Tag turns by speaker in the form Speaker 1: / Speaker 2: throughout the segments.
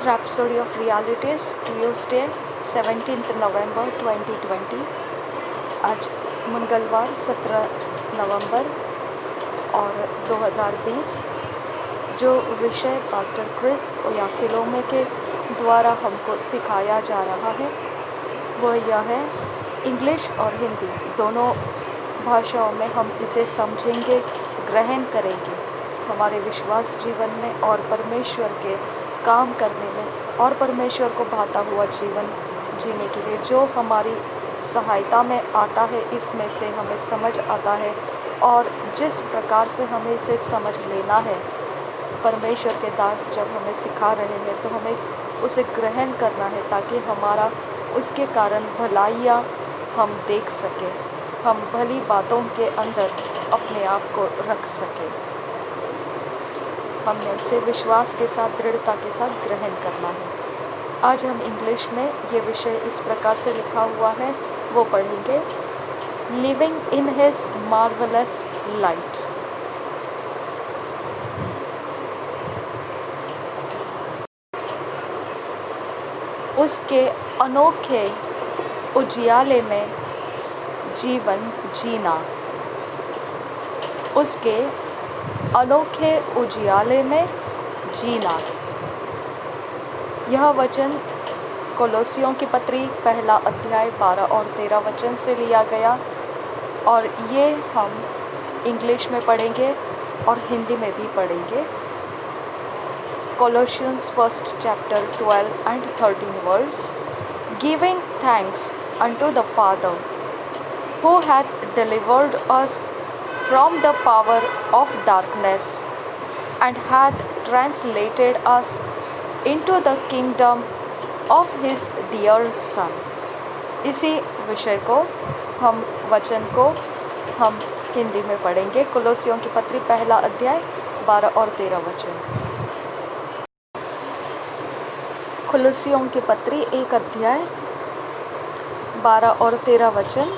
Speaker 1: Rhapsody of Realities, Tuesday 17 नवंबर 2020। आज मंगलवार 17 नवंबर और 2020। जो विषय पास्टर क्रिस ओयाखिलोमे के द्वारा हमको सिखाया जा रहा है वह यह है, इंग्लिश और हिंदी दोनों भाषाओं में हम इसे समझेंगे, ग्रहण करेंगे हमारे विश्वास जीवन में और परमेश्वर के काम करने में और परमेश्वर को भाता हुआ जीवन जीने के लिए जो हमारी सहायता में आता है, इसमें से हमें समझ आता है और जिस प्रकार से हमें इसे समझ लेना है, परमेश्वर के दास जब हमें सिखा रहे हैं तो हमें उसे ग्रहण करना है ताकि हमारा उसके कारण भलाइयाँ हम देख सकें, हम भली बातों के अंदर अपने आप को रख सकें। हमने उसे विश्वास के साथ, दृढ़ता के साथ ग्रहण करना है। आज हम इंग्लिश में ये विषय इस प्रकार से लिखा हुआ है, वो पढ़ेंगे। Living in his marvellous light. उसके अनोखे उजियाले में जीवन जीना। उसके अनोखे उजियाले में जीना। यह वचन कोलोसियों की पत्री पहला अध्याय 12 और 13 वचन से लिया गया और ये हम इंग्लिश में पढ़ेंगे और हिंदी में भी पढ़ेंगे। Colossians 1st chapter 12 and 13 words, giving thanks unto the Father, who hath delivered us from the power of darkness, and hath translated us into the kingdom of his dear Son। इसी विषय को हम वचन को हम हिंदी में पढ़ेंगे। कोलोसियों की पत्री पहला अध्याय 12 और 13 वचन। कोलोसियों की पत्री एक अध्याय 12 और 13 वचन।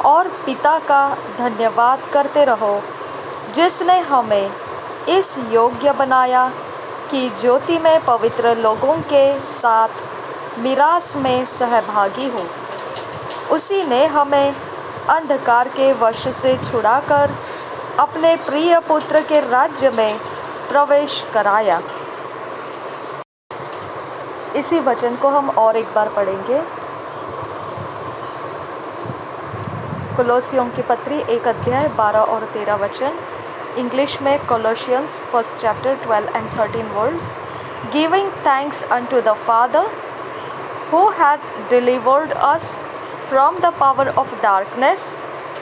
Speaker 1: और पिता का धन्यवाद करते रहो जिसने हमें इस योग्य बनाया कि ज्योति में पवित्र लोगों के साथ मिरास में सहभागी हो। उसी ने हमें अंधकार के वश से छुड़ाकर अपने प्रिय पुत्र के राज्य में प्रवेश कराया। इसी वचन को हम और एक बार पढ़ेंगे। कोलोसियों की पत्री एक अध्याय 12 और 13 वचन। इंग्लिश में कोलोसियंस 1st chapter 12 and 13 words, giving thanks unto the Father, who hath delivered us from the power of darkness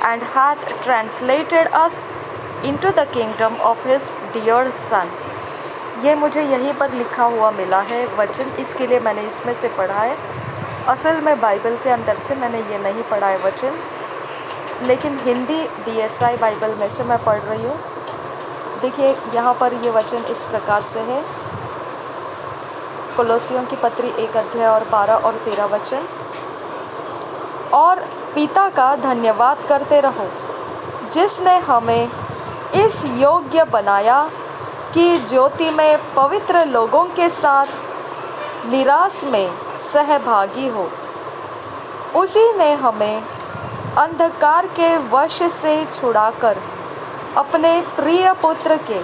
Speaker 1: and hath translated us into the kingdom of his dear Son। ये मुझे यहीं पर लिखा हुआ मिला है वचन, इसके लिए मैंने इसमें से पढ़ा है। असल में बाइबल के अंदर से मैंने ये नहीं पढ़ा है वचन, लेकिन हिंदी DSI बाइबल में से मैं पढ़ रही हूँ। देखिए यहाँ पर ये वचन इस प्रकार से है। कोलोसियों की पत्री एक अध्याय और 12 और 13 वचन। और पिता का धन्यवाद करते रहो जिसने हमें इस योग्य बनाया कि ज्योति में पवित्र लोगों के साथ मिरास में सहभागी हो। उसी ने हमें अंधकार के वश से छुड़ाकर अपने प्रिय पुत्र के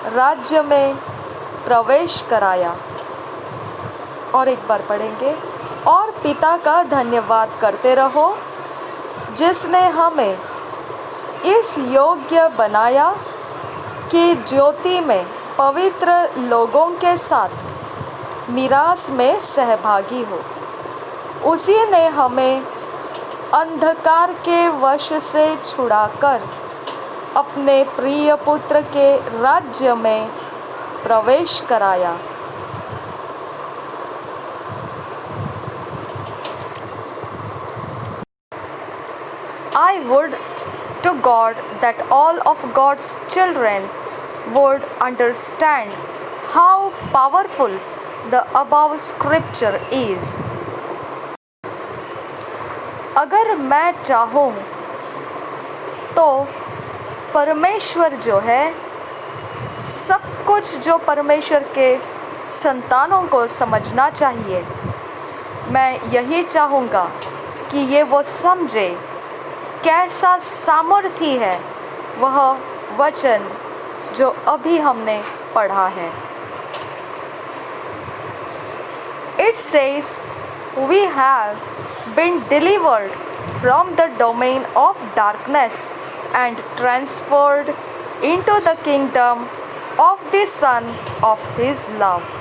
Speaker 1: राज्य में प्रवेश कराया। और एक बार पढ़ेंगे। और पिता का धन्यवाद करते रहो जिसने हमें इस योग्य बनाया कि ज्योति में पवित्र लोगों के साथ मिरास में सहभागी हो। उसी ने हमें अंधकार के वश से छुड़ाकर अपने प्रिय पुत्र के राज्य में प्रवेश कराया। I would to God that all of God's children would understand how powerful the above scripture is। अगर मैं चाहूँ तो परमेश्वर जो है सब कुछ जो परमेश्वर के संतानों को समझना चाहिए। मैं यही चाहूँगा कि ये वो समझे कैसा सामर्थ्य है वह वचन जो अभी हमने पढ़ा है। It says, we have been delivered from the domain of darkness and transferred into the kingdom of the Son of His love.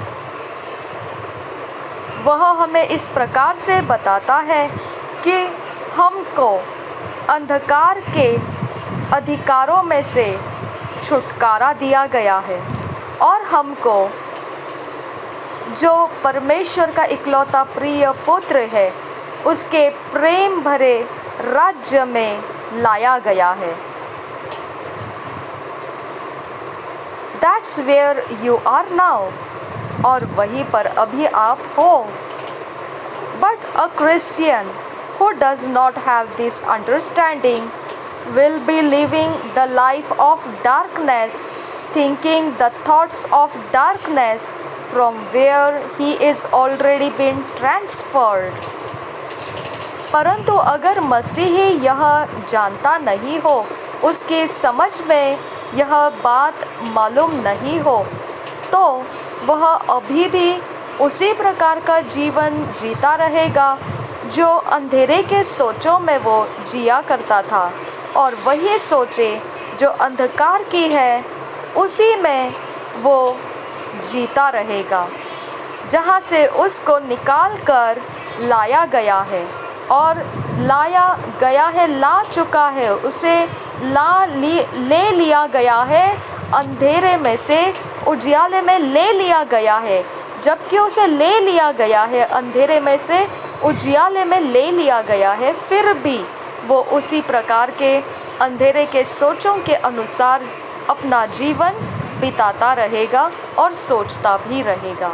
Speaker 1: वह हमें इस प्रकार से बताता है कि हमको अंधकार के अधिकारों में से छुटकारा दिया गया है और हमको जो परमेश्वर का इकलौता प्रिय पुत्र है उसके प्रेम भरे राज्य में लाया गया है। That's where you are now, और वहीं पर अभी आप हो। But a Christian who does not have this understanding will be living the life of darkness, thinking the thoughts of darkness from where he is already been transferred. परंतु अगर मसीही यह जानता नहीं हो, उसकी समझ में यह बात मालूम नहीं हो, तो वह अभी भी उसी प्रकार का जीवन जीता रहेगा जो अंधेरे के सोचों में वो जिया करता था, और वही सोचे जो अंधकार की है उसी में वो जीता रहेगा, जहाँ से उसको निकाल कर लाया गया है और ला चुका है, उसे ले लिया गया है, अंधेरे में से उजियाले में ले लिया गया है। जबकि उसे ले लिया गया है, अंधेरे में से उजियाले में ले लिया गया है, फिर भी वो उसी प्रकार के अंधेरे के सोचों के अनुसार अपना जीवन बिताता रहेगा और सोचता भी रहेगा,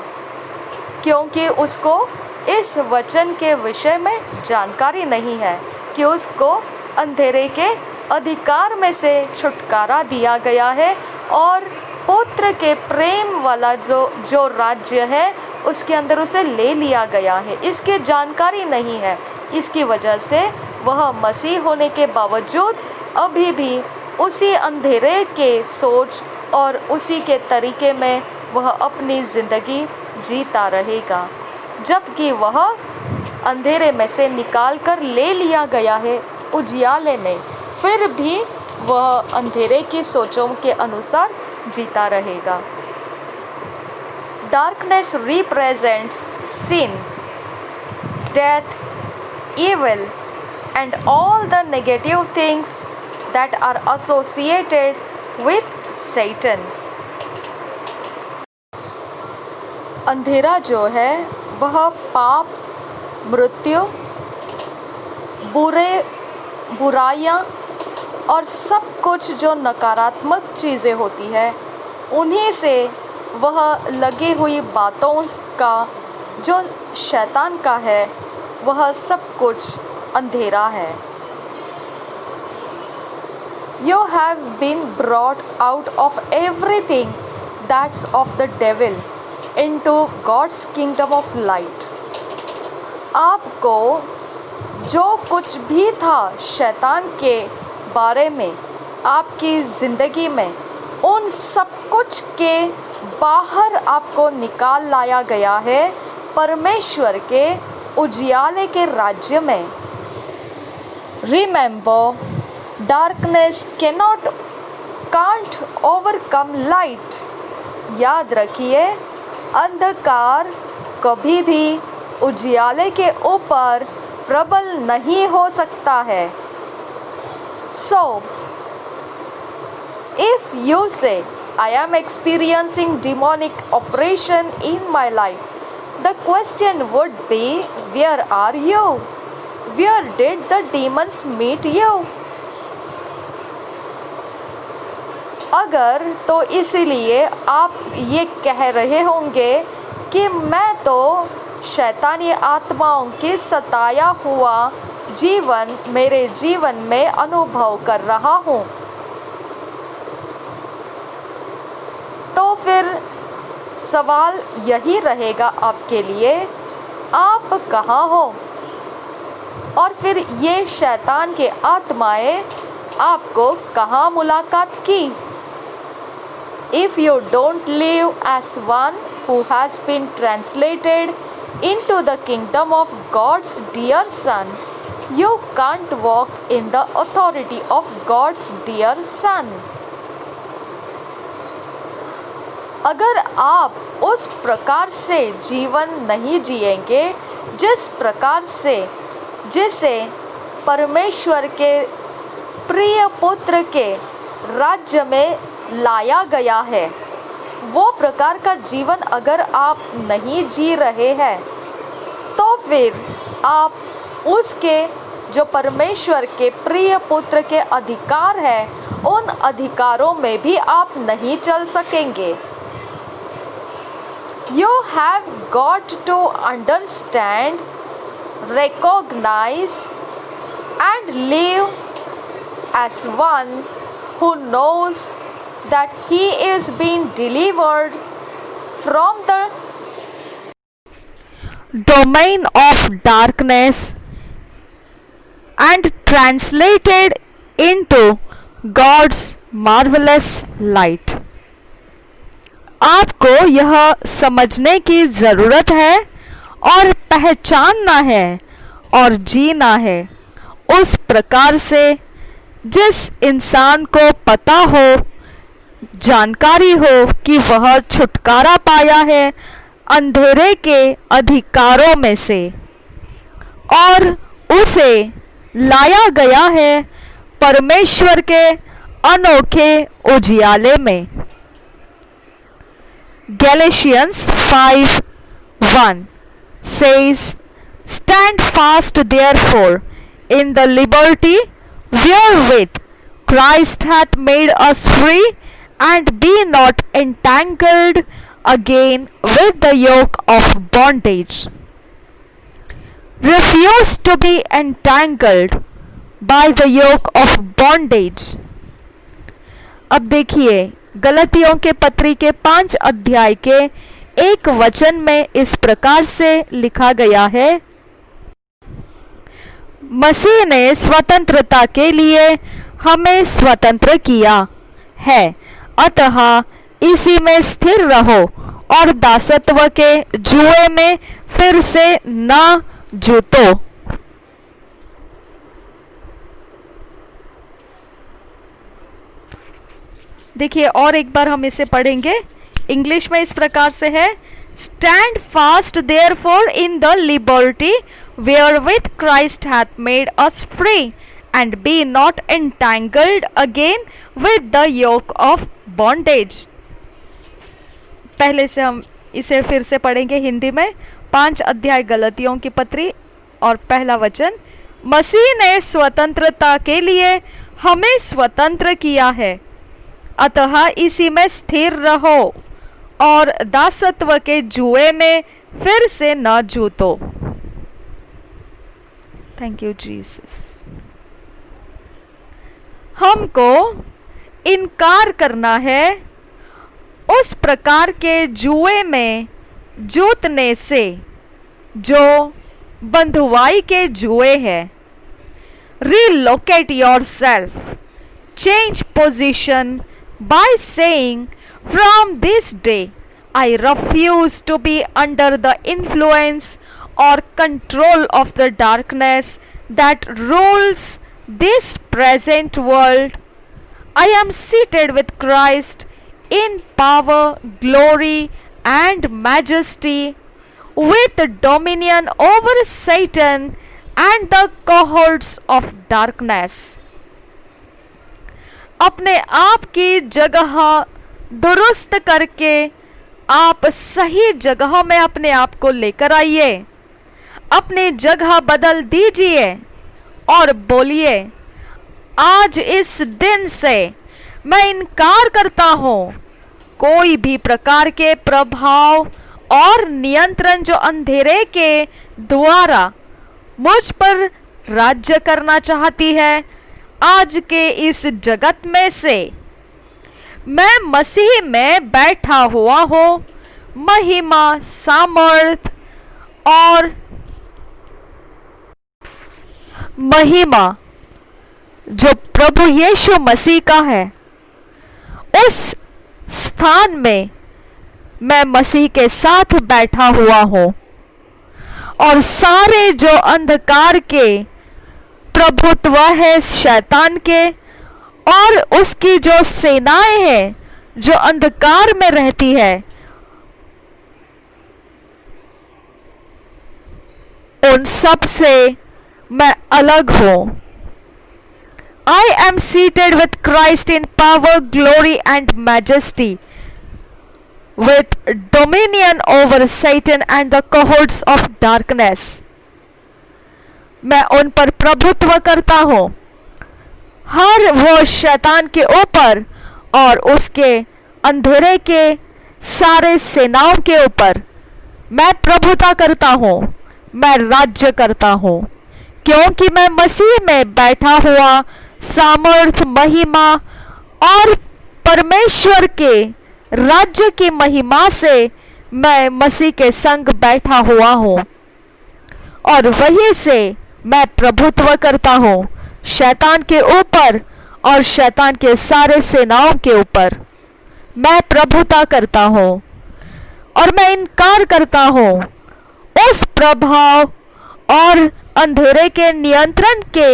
Speaker 1: क्योंकि उसको इस वचन के विषय में जानकारी नहीं है कि उसको अंधेरे के अधिकार में से छुटकारा दिया गया है और पुत्र के प्रेम वाला जो राज्य है उसके अंदर उसे ले लिया गया है। इसकी जानकारी नहीं है, इसकी वजह से वह मसीह होने के बावजूद अभी भी उसी अंधेरे के सोच और उसी के तरीके में वह अपनी ज़िंदगी जीता रहेगा, जबकि वह अंधेरे में से निकाल कर ले लिया गया है उजियाले में, फिर भी वह अंधेरे की सोचों के अनुसार जीता रहेगा। Darkness represents sin, death, evil, and all the negative things that are associated with Satan. अंधेरा जो है वह पाप, मृत्यु, बुराइयाँ और सब कुछ जो नकारात्मक चीज़ें होती है उन्हीं से वह लगी हुई बातों का जो शैतान का है वह सब कुछ अंधेरा है। You have been brought out of everything that's of the devil into God's kingdom of light. आपको जो कुछ भी था शैतान के बारे में आपकी ज़िंदगी में, उन सब कुछ के बाहर आपको निकाल लाया गया है परमेश्वर के उजियाले के राज्य में। Remember, darkness can't overcome light. याद रखिए, अंधकार कभी भी उजियाले के ऊपर प्रबल नहीं हो सकता है। So, if you say, I am experiencing demonic oppression in my life, the question would be, where are you? Where did the demons meet you? अगर तो इसलिए आप ये कह रहे होंगे कि मैं तो शैतानी आत्माओं की सताया हुआ जीवन मेरे जीवन में अनुभव कर रहा हूँ, फिर सवाल यही रहेगा आपके लिए, आप कहाँ हो? और फिर ये शैतान के आत्माएं आपको कहाँ मुलाकात की? If you don't live as one who has been translated into the kingdom of God's dear Son, you can't walk in the authority of God's dear Son. अगर आप उस प्रकार से जीवन नहीं जिएंगे जिस प्रकार से जिसे परमेश्वर के प्रिय पुत्र के राज्य में लाया गया है, वो प्रकार का जीवन अगर आप नहीं जी रहे हैं, तो फिर आप उसके जो परमेश्वर के प्रिय पुत्र के अधिकार है, उन अधिकारों में भी आप नहीं चल सकेंगे। You have got to understand, recognize and live as one who knows that he is being delivered from the domain of darkness and translated into God's marvelous light. आपको यह समझने की ज़रूरत है और पहचानना है और जीना है उस प्रकार से जिस इंसान को पता हो, जानकारी हो कि वह छुटकारा पाया है अंधेरे के अधिकारों में से और उसे लाया गया है परमेश्वर के अनोखे उजियाले में। Galatians 5:1 says, "Stand fast therefore in the liberty wherewith Christ hath made us free, and be not entangled again with the yoke of bondage." Refuse to be entangled by the yoke of bondage. अब देखिए गलतियों के पत्री के 5 अध्याय के 1 वचन में इस प्रकार से लिखा गया है, मसीह ने स्वतंत्रता के लिए हमें स्वतंत्र किया है, अतः इसी में स्थिर रहो और दासत्व के जुए में फिर से न जूतो। देखिए और एक बार हम इसे पढ़ेंगे। इंग्लिश में इस प्रकार से है, stand fast therefore in the liberty wherewith Christ hath made us free, and be not entangled again with the yoke of bondage. पहले से हम इसे फिर से पढ़ेंगे हिंदी में। 5 अध्याय गलतियों की पत्री और पहला वचन, मसीह ने स्वतंत्रता के लिए हमें स्वतंत्र किया है, अतः इसी में स्थिर रहो और दासत्व के जुए में फिर से न जूतो। Thank you Jesus. हमको इनकार करना है उस प्रकार के जुए में जूतने से जो बंधुआई के जुए है। Relocate yourself, change position by saying, from this day I refuse to be under the influence or control of the darkness that rules this present world. I am seated with Christ in power, glory and majesty, with dominion over Satan and the cohorts of darkness. अपने आप की जगह दुरुस्त करके आप सही जगह में अपने आप को लेकर आइए, अपनी जगह बदल दीजिए और बोलिए, आज इस दिन से मैं इनकार करता हूँ कोई भी प्रकार के प्रभाव और नियंत्रण जो अंधेरे के द्वारा मुझ पर राज्य करना चाहती है आज के इस जगत में से। मैं मसीह में बैठा हुआ हूँ महिमा, सामर्थ और महिमा जो प्रभु यीशु मसीह का है, उस स्थान में मैं मसीह के साथ बैठा हुआ हूँ। और सारे जो अंधकार के प्रभुत्व है शैतान के और उसकी जो सेनाएं हैं जो अंधकार में रहती है, उन सब से मैं अलग हूं। I am seated with Christ in power, glory and majesty, with dominion over Satan and the cohorts of darkness. मैं उन पर प्रभुत्व करता हूं, हर वो शैतान के ऊपर और उसके अंधेरे के सारे सेनाओं के ऊपर मैं प्रभुता करता हूं, मैं राज्य करता हूं, क्योंकि मैं मसीह में बैठा हुआ सामर्थ, महिमा और परमेश्वर के राज्य की महिमा से मैं मसीह के संग बैठा हुआ हूं और वहीं से मैं प्रभुत्व करता हूं शैतान के ऊपर और शैतान के सारे सेनाओं के ऊपर मैं प्रभुता करता हूं। और मैं इनकार करता हूं उस प्रभाव और अंधेरे के नियंत्रण के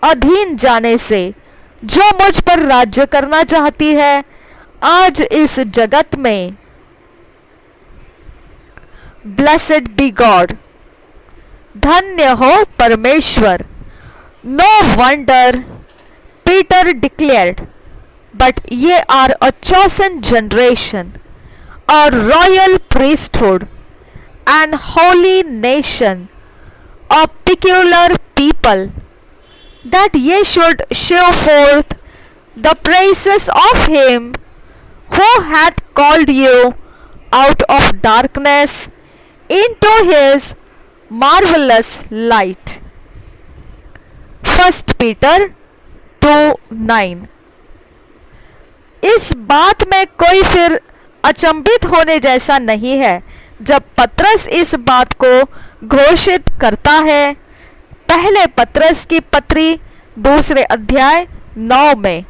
Speaker 1: अधीन जाने से जो मुझ पर राज्य करना चाहती है आज इस जगत में। ब्लेसेड बी गॉड, धन्य हो परमेश्वर। No wonder Peter declared, but ye are a chosen generation, a royal priesthood, an holy nation, a peculiar people, that ye should show forth the praises of him who hath called you out of darkness into his marvelous light. 1 Peter 2:9। इस बात में कोई फिर अचंभित होने जैसा नहीं है जब पतरस इस बात को घोषित करता है पहले पतरस की पत्री 2 अध्याय 9 में।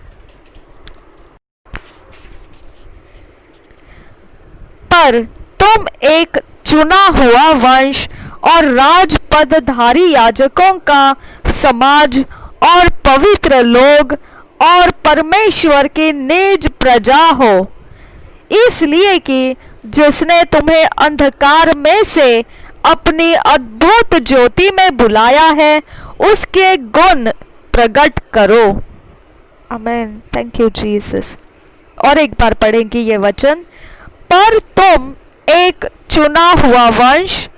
Speaker 1: पर तुम एक चुना हुआ वंश और राजपदधारी याजकों का समाज और पवित्र लोग और परमेश्वर की निज प्रजा हो, इसलिए कि जिसने तुम्हें अंधकार में से अपनी अद्भुत ज्योति में बुलाया है उसके गुण प्रकट करो। आमेन, थैंक यू जीसस। और एक बार पढ़ेंगे ये वचन। पर तुम एक चुना हुआ वंश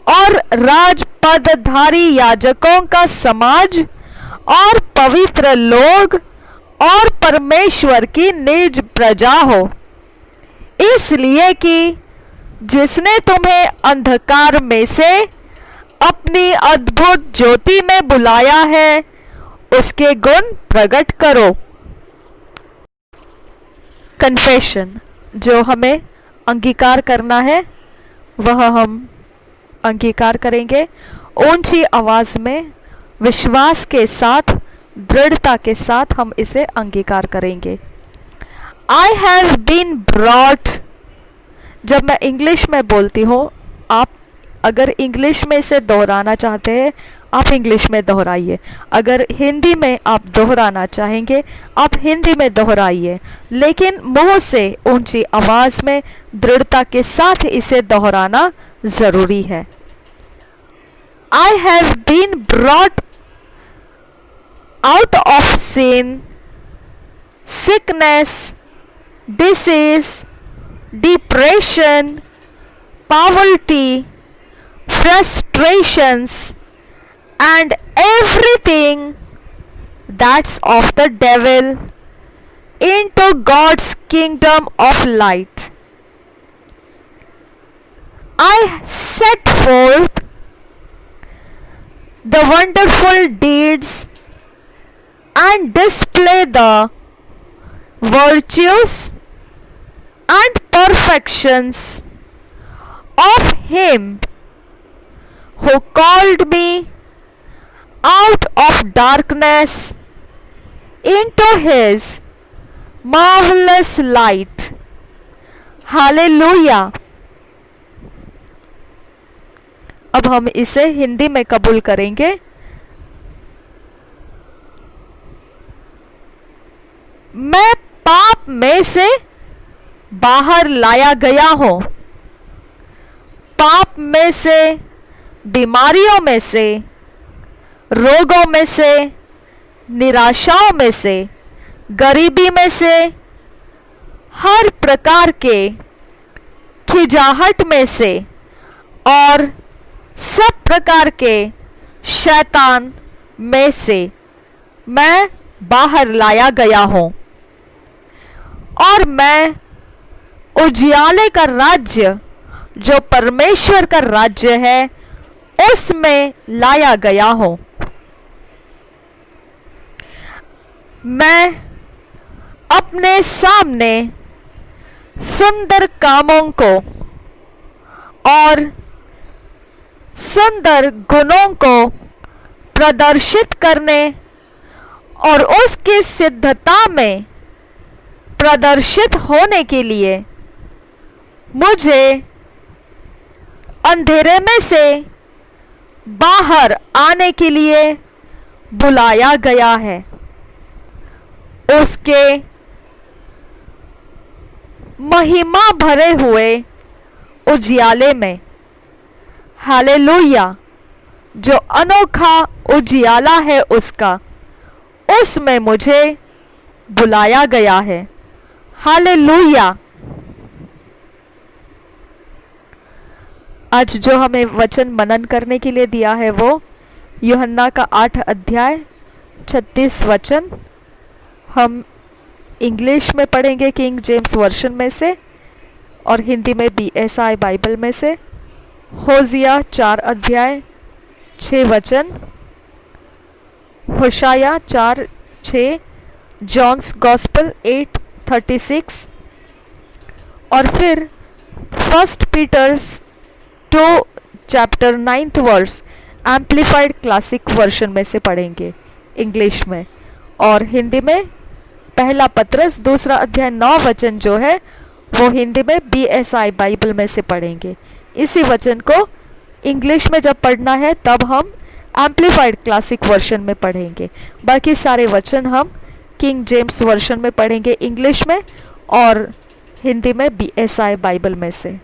Speaker 1: और राजपदधारी याजकों का समाज और पवित्र लोग और परमेश्वर की निज प्रजा हो, इसलिए कि जिसने तुम्हें अंधकार में से अपनी अद्भुत ज्योति में बुलाया है उसके गुण प्रकट करो। कन्फेशन, जो हमें अंगीकार करना है वह हम अंगीकार करेंगे ऊंची आवाज में, विश्वास के साथ, दृढ़ता के साथ हम इसे अंगीकार करेंगे। I have been brought. जब मैं इंग्लिश में बोलती हूँ, आप अगर इंग्लिश में इसे दोहराना चाहते हैं आप इंग्लिश में दोहराइए, अगर हिंदी में आप दोहराना चाहेंगे आप हिंदी में दोहराइए, लेकिन मुंह से ऊंची आवाज में दृढ़ता के साथ इसे दोहराना जरूरी है। I have been brought out of sin, sickness, disease, depression, poverty, frustrations, and everything that's of the devil into God's kingdom of light. I set forth the wonderful deeds and display the virtues and perfections of Him who called me out of darkness into His marvelous light. Hallelujah. अब हम इसे हिंदी में कबूल करेंगे। मैं पाप में से बाहर लाया गया हूं, पाप में से, बीमारियों में से, रोगों में से, निराशाओं में से, गरीबी में से, हर प्रकार के खिजाहट में से और सब प्रकार के शैतान में से मैं बाहर लाया गया हूं और मैं उजियाले का राज्य जो परमेश्वर का राज्य है उसमें लाया गया हूं। मैं अपने सामने सुंदर कामों को और सुंदर गुणों को प्रदर्शित करने और उसकी सिद्धता में प्रदर्शित होने के लिए मुझे अंधेरे में से बाहर आने के लिए बुलाया गया है। उसके महिमा भरे हुए उजियाले में, हालेलुया, जो अनोखा उजियाला है उसका, उसमें मुझे बुलाया गया है। हालेलुया। आज जो हमें वचन मनन करने के लिए दिया है वो यूहन्ना का 8 अध्याय 36 वचन हम इंग्लिश में पढ़ेंगे किंग जेम्स वर्शन में से और हिंदी में BSI बाइबल में से। होसिया 4 अध्याय 6 वचन, होशाया 4:6, जॉन्स गॉस्पेल 8:36 और फिर 1 Peters 2 chapter 9th verse amplified classic version में से पढ़ेंगे इंग्लिश में, और हिंदी में पहला पत्रस 2 अध्याय 9 वचन जो है वो हिंदी में BSI बाइबल में से पढ़ेंगे। इसी वचन को इंग्लिश में जब पढ़ना है तब हम एम्प्लीफाइड क्लासिक वर्शन में पढ़ेंगे। बाकी सारे वचन हम किंग जेम्स वर्शन में पढ़ेंगे इंग्लिश में और हिंदी में BSI बाइबल में से।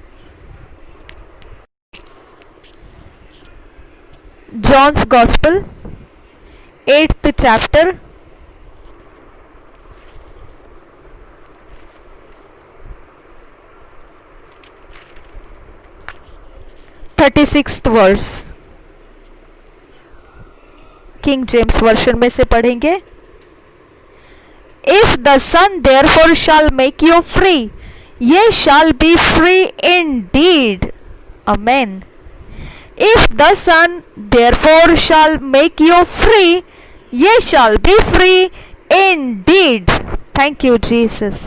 Speaker 1: John's gospel 8th chapter 36th verse King James version में से पढ़ेंगे। If the son therefore shall make you free, ye shall be free indeed. Amen. If the Son therefore shall make you free, ye shall be free indeed. Thank you, Jesus.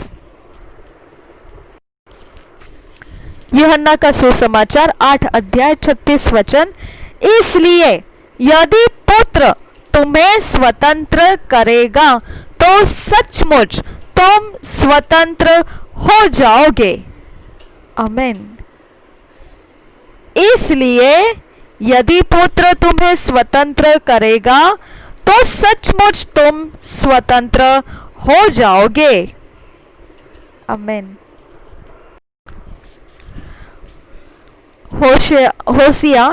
Speaker 1: यूहन्ना का सुसमाचार 8 अध्याय 36 वचन, इसलिए यदि पुत्र तुम्हें स्वतंत्र करेगा तो सचमुच तुम स्वतंत्र हो जाओगे। आमीन। इसलिए यदि पुत्र तुम्हें स्वतंत्र करेगा तो सचमुच तुम स्वतंत्र हो जाओगे। आमीन। Hosea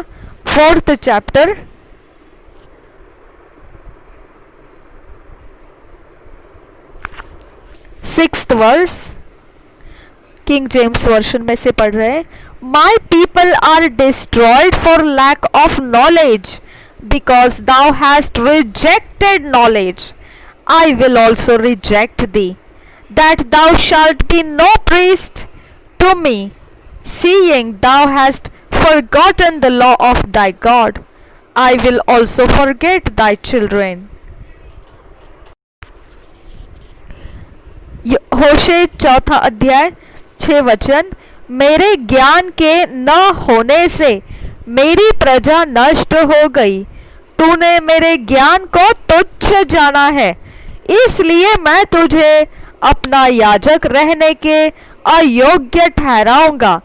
Speaker 1: 4th chapter 6th verse King James version में से पढ़ रहे हैं। My people are destroyed for lack of knowledge, because thou hast rejected knowledge, I will also reject thee, that thou shalt be no priest to me, seeing thou hast forgotten the law of thy God, I will also forget thy children. होशे 4 अध्याय 6 वचन, मेरे ज्ञान के न होने से मेरी प्रजा नष्ट हो गई, तूने मेरे ज्ञान को तुच्छ जाना है, इसलिए मैं तुझे अपना याजक रहने के अयोग्य ठहराऊंगा,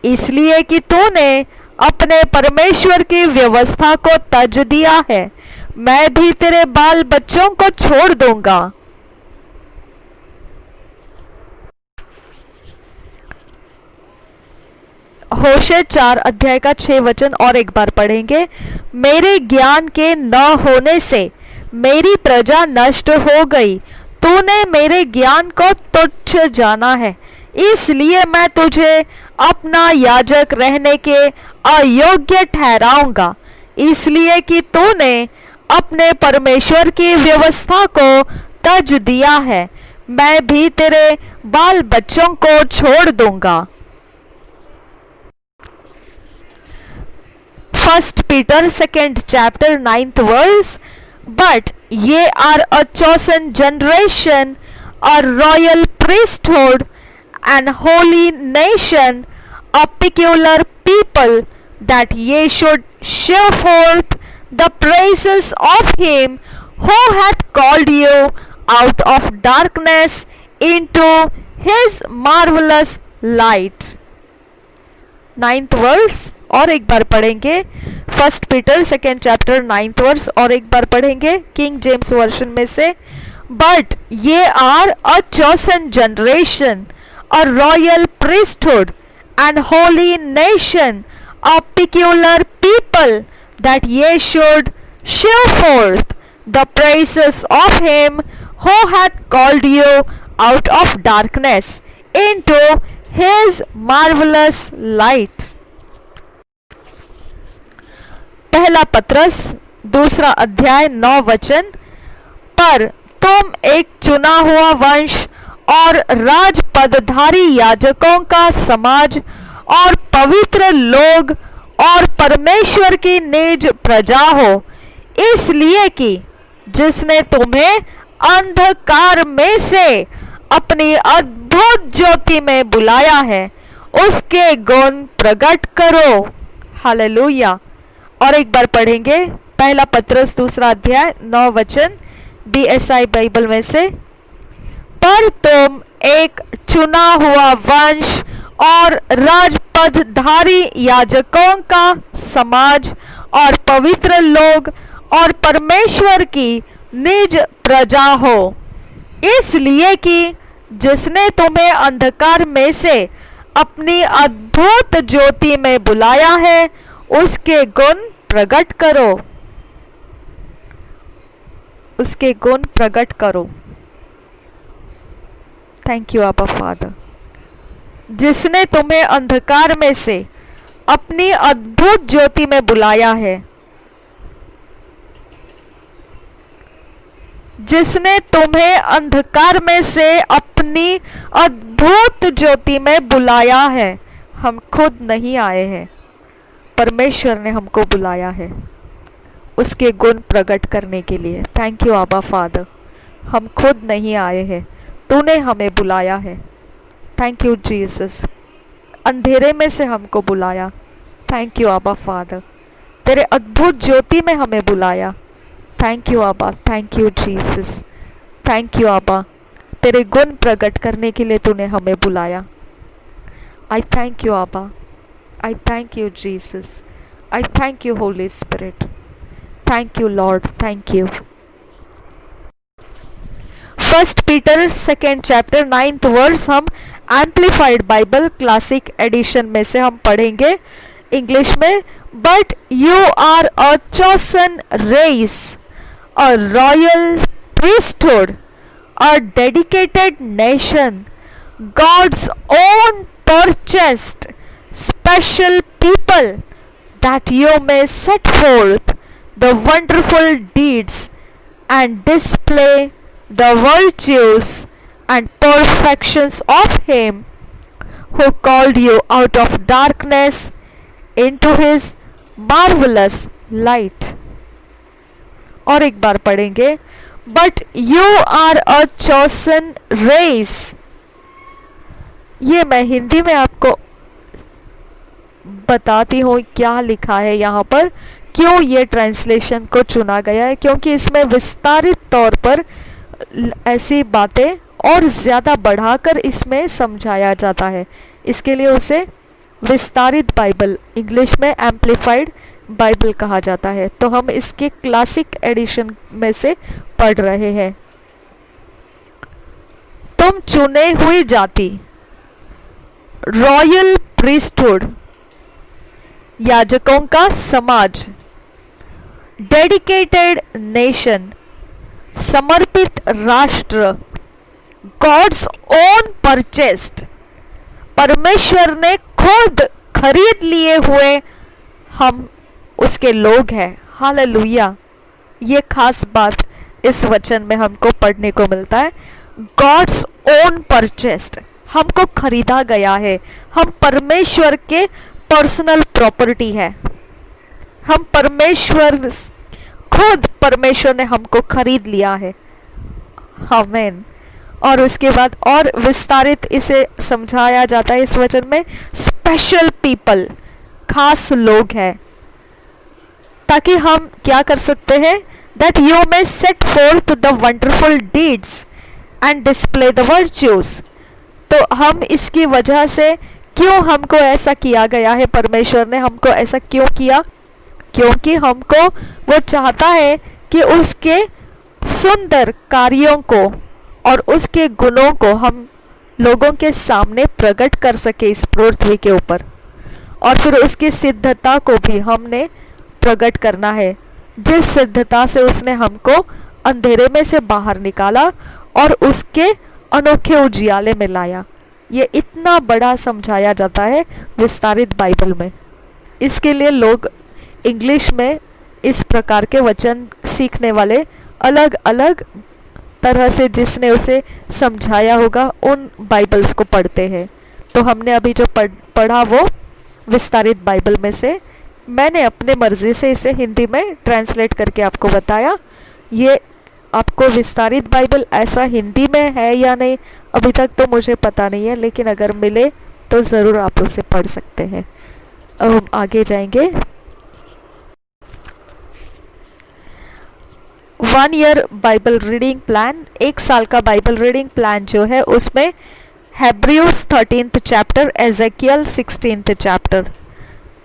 Speaker 1: इसलिए कि तूने अपने परमेश्वर की व्यवस्था को तज दिया है। मैं भी तेरे बाल बच्चों को छोड़ दूंगा। होशे 4 अध्याय का 6 वचन और एक बार पढ़ेंगे। मेरे ज्ञान के न होने से मेरी प्रजा नष्ट हो गई, तूने मेरे ज्ञान को तुच्छ जाना है, इसलिए मैं तुझे अपना याजक रहने के अयोग्य ठहराऊंगा, इसलिए कि तूने अपने परमेश्वर की व्यवस्था को तज दिया है। मैं भी तेरे बाल बच्चों को छोड़ दूंगा। 1 Peter 2nd chapter 9th verse, but ye are a chosen generation, a royal priesthood, and holy nation, a peculiar people, that ye should show forth the praises of him who hath called you out of darkness into his marvelous light। 9th verse और एक बार पढ़ेंगे। 1 Peter 2nd chapter 9th verse और एक बार पढ़ेंगे king James version में से। But ye are a chosen generation, a royal priesthood, and holy nation, a peculiar people, that ye should show forth the praises of him who hath called you out of darkness into his marvelous light। पहला पत्रस 2 अध्याय 9 वचन, पर तुम एक चुना हुआ वंश और राजपदधारी याजकों का समाज और पवित्र लोग और परमेश्वर की निज प्रजा हो, इसलिए कि जिसने तुम्हें अंधकार में से अपनी अद्भुत ज्योति में बुलाया है, उसके गुण प्रकट करो। हालेलुया। और एक बार पढ़ेंगे पहला पत्रस 2 अध्याय 9 वचन BSI बाइबल में से, पर तुम एक चुना हुआ वंश और राजपदधारी याजकों का समाज और पवित्र लोग और परमेश्वर की निज प्रजा हो, इसलिए कि जिसने तुम्हें अंधकार में से अपनी अद्भुत ज्योति में बुलाया है, उसके गुण प्रकट करो, उसके गुण प्रकट करो। थैंक यू आबा फादर। जिसने तुम्हें अंधकार में से अपनी अद्भुत ज्योति में बुलाया है, जिसने तुम्हें अंधकार में से अपनी अद्भुत ज्योति में बुलाया है। हम खुद नहीं आए हैं, परमेश्वर ने हमको बुलाया है उसके गुण प्रकट करने के लिए। थैंक यू आबा फादर। हम खुद नहीं आए हैं, तूने हमें बुलाया है। Thank you Jesus. अंधेरे में से हमको बुलाया। थैंक यू आबा फादर। तेरे अद्भुत ज्योति में हमें बुलाया। थैंक यू आबा। Thank you Jesus. Thank you आबा। तेरे गुण प्रकट करने के लिए तूने हमें बुलाया। आई थैंक यू आबा। I thank you Jesus. I thank you Holy Spirit. Thank you Lord. Thank you. 1 Peter 2nd chapter 9th verse हम Amplified Bible Classic Edition में से हम पढ़ेंगे इंग्लिश में। But you are a chosen race, a royal priesthood, a dedicated nation, God's own purchased special people, that you may set forth the wonderful deeds and display the virtues and perfections of him who called you out of darkness into his marvelous light। और एक बार पढ़ेंगे। But you are a chosen race. ये मैं हिंदी में आपको बताती हूँ क्या लिखा है यहाँ पर, क्यों ये ट्रांसलेशन को चुना गया है, क्योंकि इसमें विस्तारित तौर पर ऐसी बातें और ज़्यादा बढ़ाकर इसमें समझाया जाता है। इसके लिए उसे विस्तारित बाइबल, इंग्लिश में एम्प्लीफाइड बाइबल कहा जाता है। तो हम इसके क्लासिक एडिशन में से पढ़ रहे हैं। तुम चुने हुई जाति, रॉयल प्रीस्टहुड, याजकों का समाज, डेडिकेटेड नेशन, समर्पित राष्ट्र, गॉड्स ओन परचेस्ड, परमेश्वर ने खुद खरीद लिए हुए हम उसके लोग हैं। हालेलुया। ये खास बात इस वचन में हमको पढ़ने को मिलता है। गॉड्स ओन परचेस्ड, हमको खरीदा गया है। हम परमेश्वर के पर्सनल प्रॉपर्टी है। हम खुद परमेश्वर ने हमको खरीद लिया है। आमीन। और उसके बाद और विस्तारित इसे समझाया जाता है इस वचन में, स्पेशल पीपल, खास लोग हैं, ताकि हम क्या कर सकते हैं, that you may set fourth the wonderful deeds and display the virtues. तो हम इसकी वजह से, क्यों हमको ऐसा किया गया है, परमेश्वर ने हमको ऐसा क्यों किया, क्योंकि हमको वो चाहता है कि उसके सुंदर कार्यों को और उसके गुणों को हम लोगों के सामने प्रकट कर सके इस पृथ्वी के ऊपर, और फिर उसकी सिद्धता को भी हमने प्रकट करना है, जिस सिद्धता से उसने हमको अंधेरे में से बाहर निकाला और उसके अनोखे उजियाले में लाया। ये इतना बड़ा समझाया जाता है विस्तारित बाइबल में। इसके लिए लोग इंग्लिश में इस प्रकार के वचन सीखने वाले अलग अलग तरह से, जिसने उसे समझाया होगा, उन बाइबल्स को पढ़ते हैं। तो हमने अभी जो पढ़ा वो विस्तारित बाइबल में से, मैंने अपने मर्जी से इसे हिंदी में ट्रांसलेट करके आपको बताया। ये आपको विस्तारित बाइबल ऐसा हिंदी में है या नहीं अभी तक तो मुझे पता नहीं है, लेकिन अगर मिले तो ज़रूर आप उसे पढ़ सकते हैं। अब हम आगे जाएंगे। 1 ईयर बाइबल रीडिंग प्लान, 1 साल का बाइबल रीडिंग प्लान जो है उसमें हेब्रियूज 13th chapter, Ezekiel 16th chapter.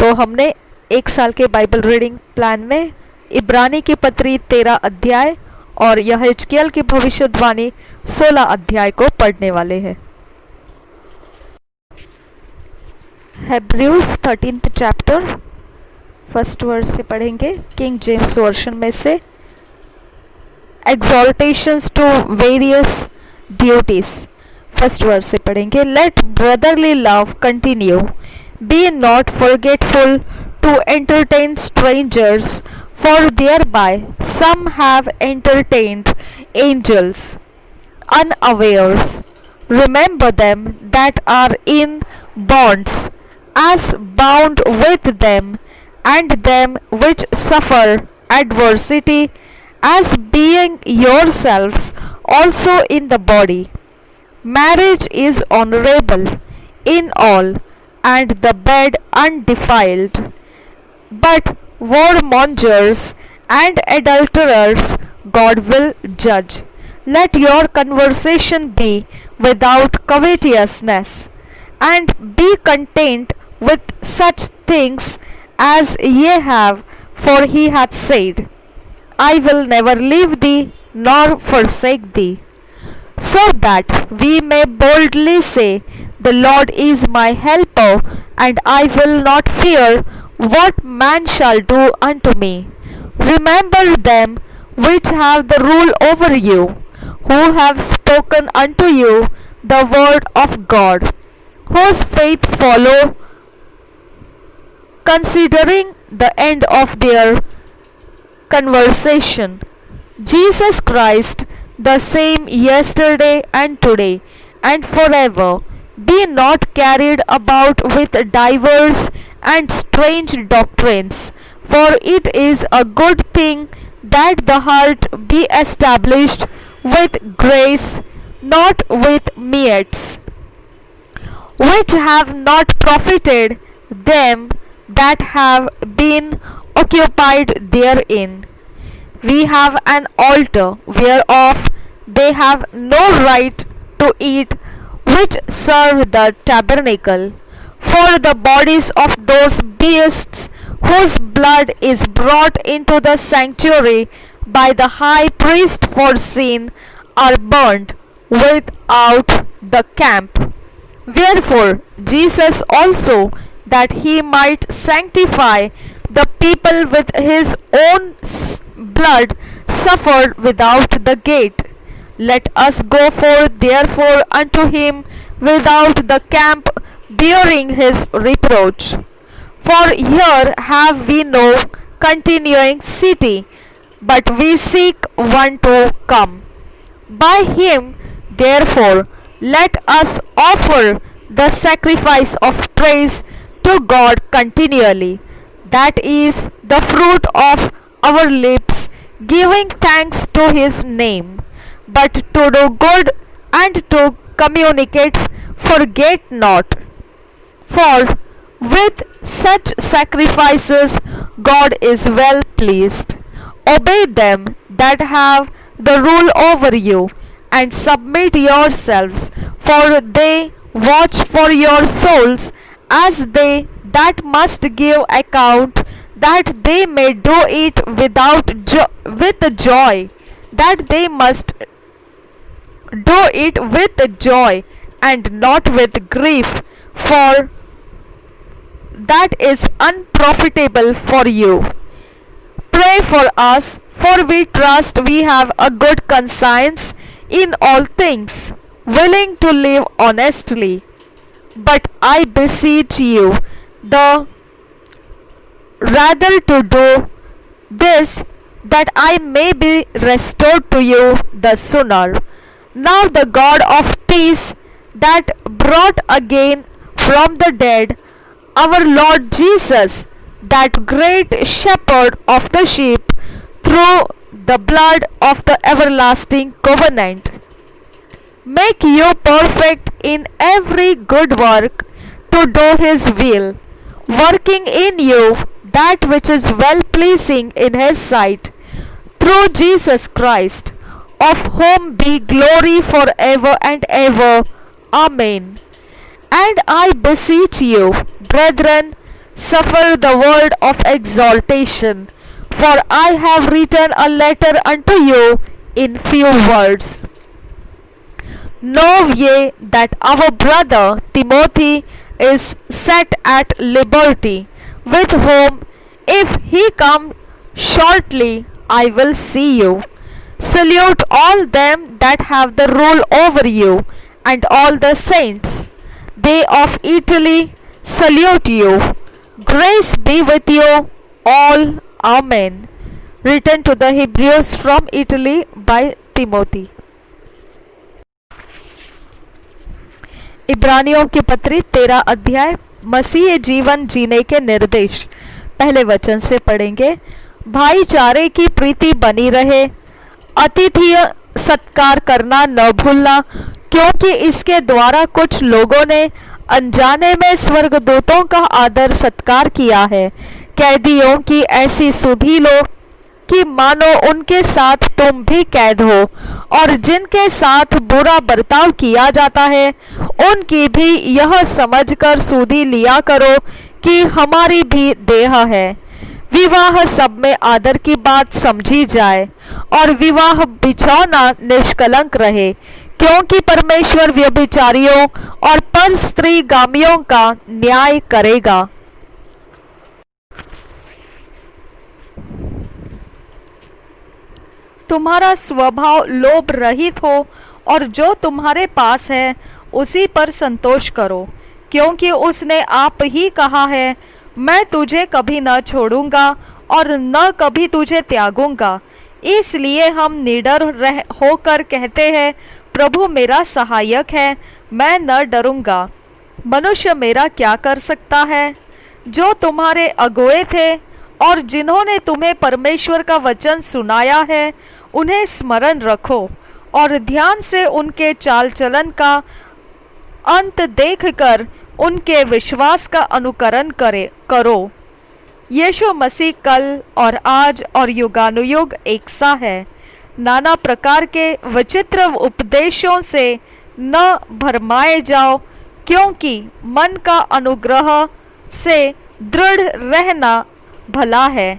Speaker 1: तो हमने 1 साल के बाइबल रीडिंग प्लान में इब्रानी की पत्री 13 अध्याय और यहेजकेल की भविष्यवाणी 16 अध्याय को पढ़ने वाले हैं। हेब्रियूज 13th चैप्टर फर्स्ट वर्स से पढ़ेंगे, किंग जेम्स वर्जन में से। exhortations to various duties, first verse से पढ़ेंगे। Let brotherly love continue, be not forgetful to entertain strangers, for thereby some have entertained angels unawares. Remember them that are in bonds, as bound with them, and them which suffer adversity, as being yourselves also in the body. Marriage is honorable in all, and the bed undefiled. But warmongers and adulterers God will judge. Let your conversation be without covetousness, and be content with such things as ye have, for he hath said, I will never leave thee nor forsake thee. So that we may boldly say, the Lord is my helper, and I will not fear what man shall do unto me. Remember them which have the rule over you, who have spoken unto you the word of God, whose faith follow, considering the end of their conversation. Jesus Christ the same yesterday and today and forever. Be not carried about with divers and strange doctrines, for it is a good thing that the heart be established with grace, not with meats, which have not profited them that have been occupied therein. We have an altar whereof they have no right to eat which serve the tabernacle. For the bodies of those beasts whose blood is brought into the sanctuary by the high priest for sin are burnt without the camp. Wherefore Jesus also, that he might sanctify the people with his own blood, suffered without the gate. Let us go forth therefore unto him without the camp, bearing his reproach. For here have we no continuing city, but we seek one to come. By him, therefore, let us offer the sacrifice of praise to God continually, that is the fruit of our lips, giving thanks to his name. But to do good and to communicate, forget not. For with such sacrifices God is well pleased. Obey them that have the rule over you, and submit yourselves, for they watch for your souls, as they that must give account, that they may do it with joy, that they must do it with joy and not with grief, for that is unprofitable for you. Pray for us, for we trust we have a good conscience in all things, willing to live honestly. But I beseech you the rather to do this, that I may be restored to you the sooner. Now the God of peace, that brought again from the dead our Lord Jesus, that great shepherd of the sheep, through the blood of the everlasting covenant, make you perfect in every good work to do his will, working in you that which is well pleasing in his sight, through Jesus Christ, of whom be glory for ever and ever. Amen. And I beseech you, brethren, suffer the word of exhortation, for I have written a letter unto you in few words. Know ye that our brother Timothy is set at liberty, with whom, if he come shortly, I will see you. Salute all them that have the rule over you, and all the saints. They of Italy salute you. Grace be with you all. Amen. Written to the Hebrews from Italy by Timothy. इब्रानियों की पत्री 13 अध्याय, मसीह जीवन जीने के निर्देश। पहले वचन से पढ़ेंगे। भाईचारे की प्रीति बनी रहे, अतिथि सत्कार करना न भूलना, क्योंकि इसके द्वारा कुछ लोगों ने अनजाने में स्वर्गदूतों का आदर सत्कार किया है। कैदियों की ऐसी सुधि लो कि मानो उनके साथ तुम भी कैद हो, और जिनके साथ बुरा बर्ताव किया जाता है उनकी भी यह समझकर सुधि लिया करो कि हमारी भी देह है। विवाह सब में आदर की बात समझी जाए, और विवाह बिछौना निष्कलंक रहे, क्योंकि परमेश्वर व्यभिचारियों और पर स्त्री गामियों का न्याय करेगा। तुम्हारा स्वभाव लोभ रहित हो, और जो तुम्हारे पास है उसी पर संतोष करो, क्योंकि उसने आप ही कहा है, मैं तुझे कभी न छोड़ूंगा और न कभी तुझे त्यागूंगा। इसलिए हम निडर होकर कहते हैं, प्रभु मेरा सहायक है, मैं न डरूंगा। मनुष्य मेरा क्या कर सकता है? जो तुम्हारे अगुए थे और जिन्होंने तुम्हें परमेश्वर का वचन सुनाया है उन्हें स्मरण रखो और ध्यान से उनके चाल चलन का अंत देखकर उनके विश्वास का अनुकरण करो। यीशु मसीह कल और आज और युगानुयुग एक सा है। नाना प्रकार के विचित्र उपदेशों से न भरमाए जाओ, क्योंकि मन का अनुग्रह से दृढ़ रहना भला है,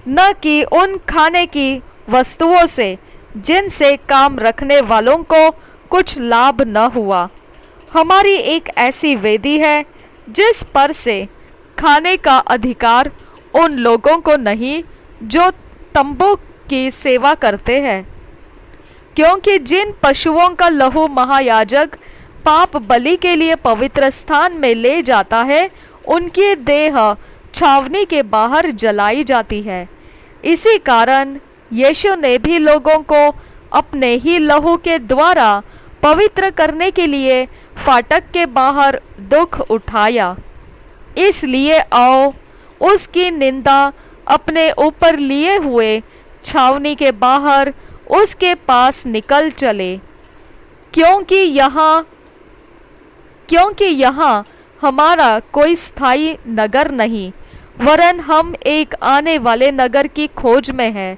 Speaker 1: न कि उन खाने की वस्तुओं से जिनसे काम रखने वालों को कुछ लाभ न हुआ। हमारी एक ऐसी वेदी है जिस पर से खाने का अधिकार उन लोगों को नहीं जो तंबू की सेवा करते हैं, क्योंकि जिन पशुओं का लहू महायाजक पाप बलि के लिए पवित्र स्थान में ले जाता है उनकी देह छावनी के बाहर जलाई जाती है। इसी कारण यीशु ने भी लोगों को अपने ही लहू के द्वारा पवित्र करने के लिए फाटक के बाहर दुख उठाया। इसलिए आओ उसकी निंदा अपने ऊपर लिए हुए छावनी के बाहर उसके पास निकल चले, क्योंकि यहाँ हमारा कोई स्थायी नगर नहीं, वरन हम एक आने वाले नगर की खोज में हैं।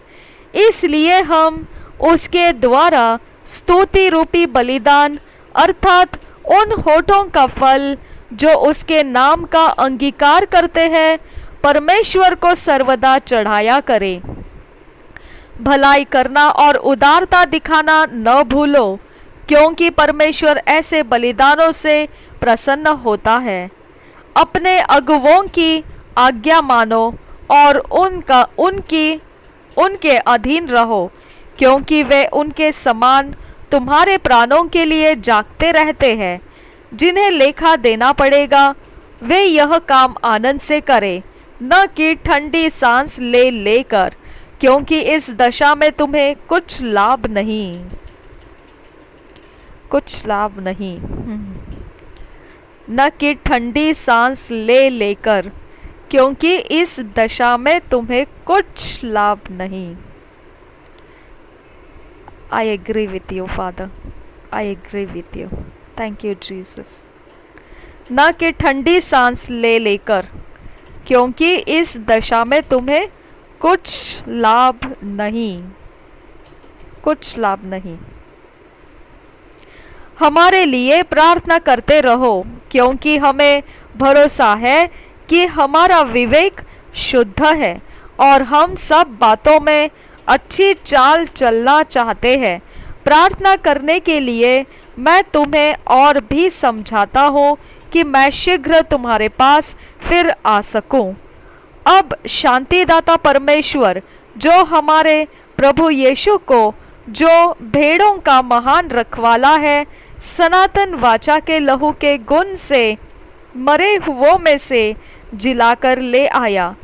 Speaker 1: इसलिए हम उसके द्वारा स्तुति रूपी बलिदान अर्थात उन होठों का फल जो उसके नाम का अंगीकार करते हैं परमेश्वर को सर्वदा चढ़ाया करें। भलाई करना और उदारता दिखाना न भूलो, क्योंकि परमेश्वर ऐसे बलिदानों से प्रसन्न होता है। अपने अगुवों की आज्ञा मानो और उनके अधीन रहो, क्योंकि वे उनके समान तुम्हारे प्राणों के लिए जागते रहते हैं। जिन्हें लेखा देना पड़ेगा वे यह काम आनंद से करें, न कि ठंडी सांस ले लेकर, क्योंकि इस दशा में तुम्हें कुछ लाभ नहीं, न कि ठंडी सांस ले लेकर, क्योंकि इस दशा में तुम्हें कुछ लाभ नहीं। I agree with you, Father. I agree with you. Thank you, Jesus. न कि ठंडी सांस ले लेकर, क्योंकि इस दशा में तुम्हें कुछ लाभ नहीं। हमारे लिए प्रार्थना करते रहो, क्योंकि हमें भरोसा है कि हमारा विवेक शुद्ध है और हम सब बातों में अच्छी चाल चलना चाहते हैं। प्रार्थना करने के लिए मैं तुम्हें और भी समझाता हूँ कि मैं शीघ्र तुम्हारे पास फिर आ सकूं। अब शांतिदाता परमेश्वर जो हमारे प्रभु यीशु को, जो भेड़ों का महान रखवाला है, सनातन वाचा के लहू के गुण से मरे हुओं में से जिलाकर ले आया,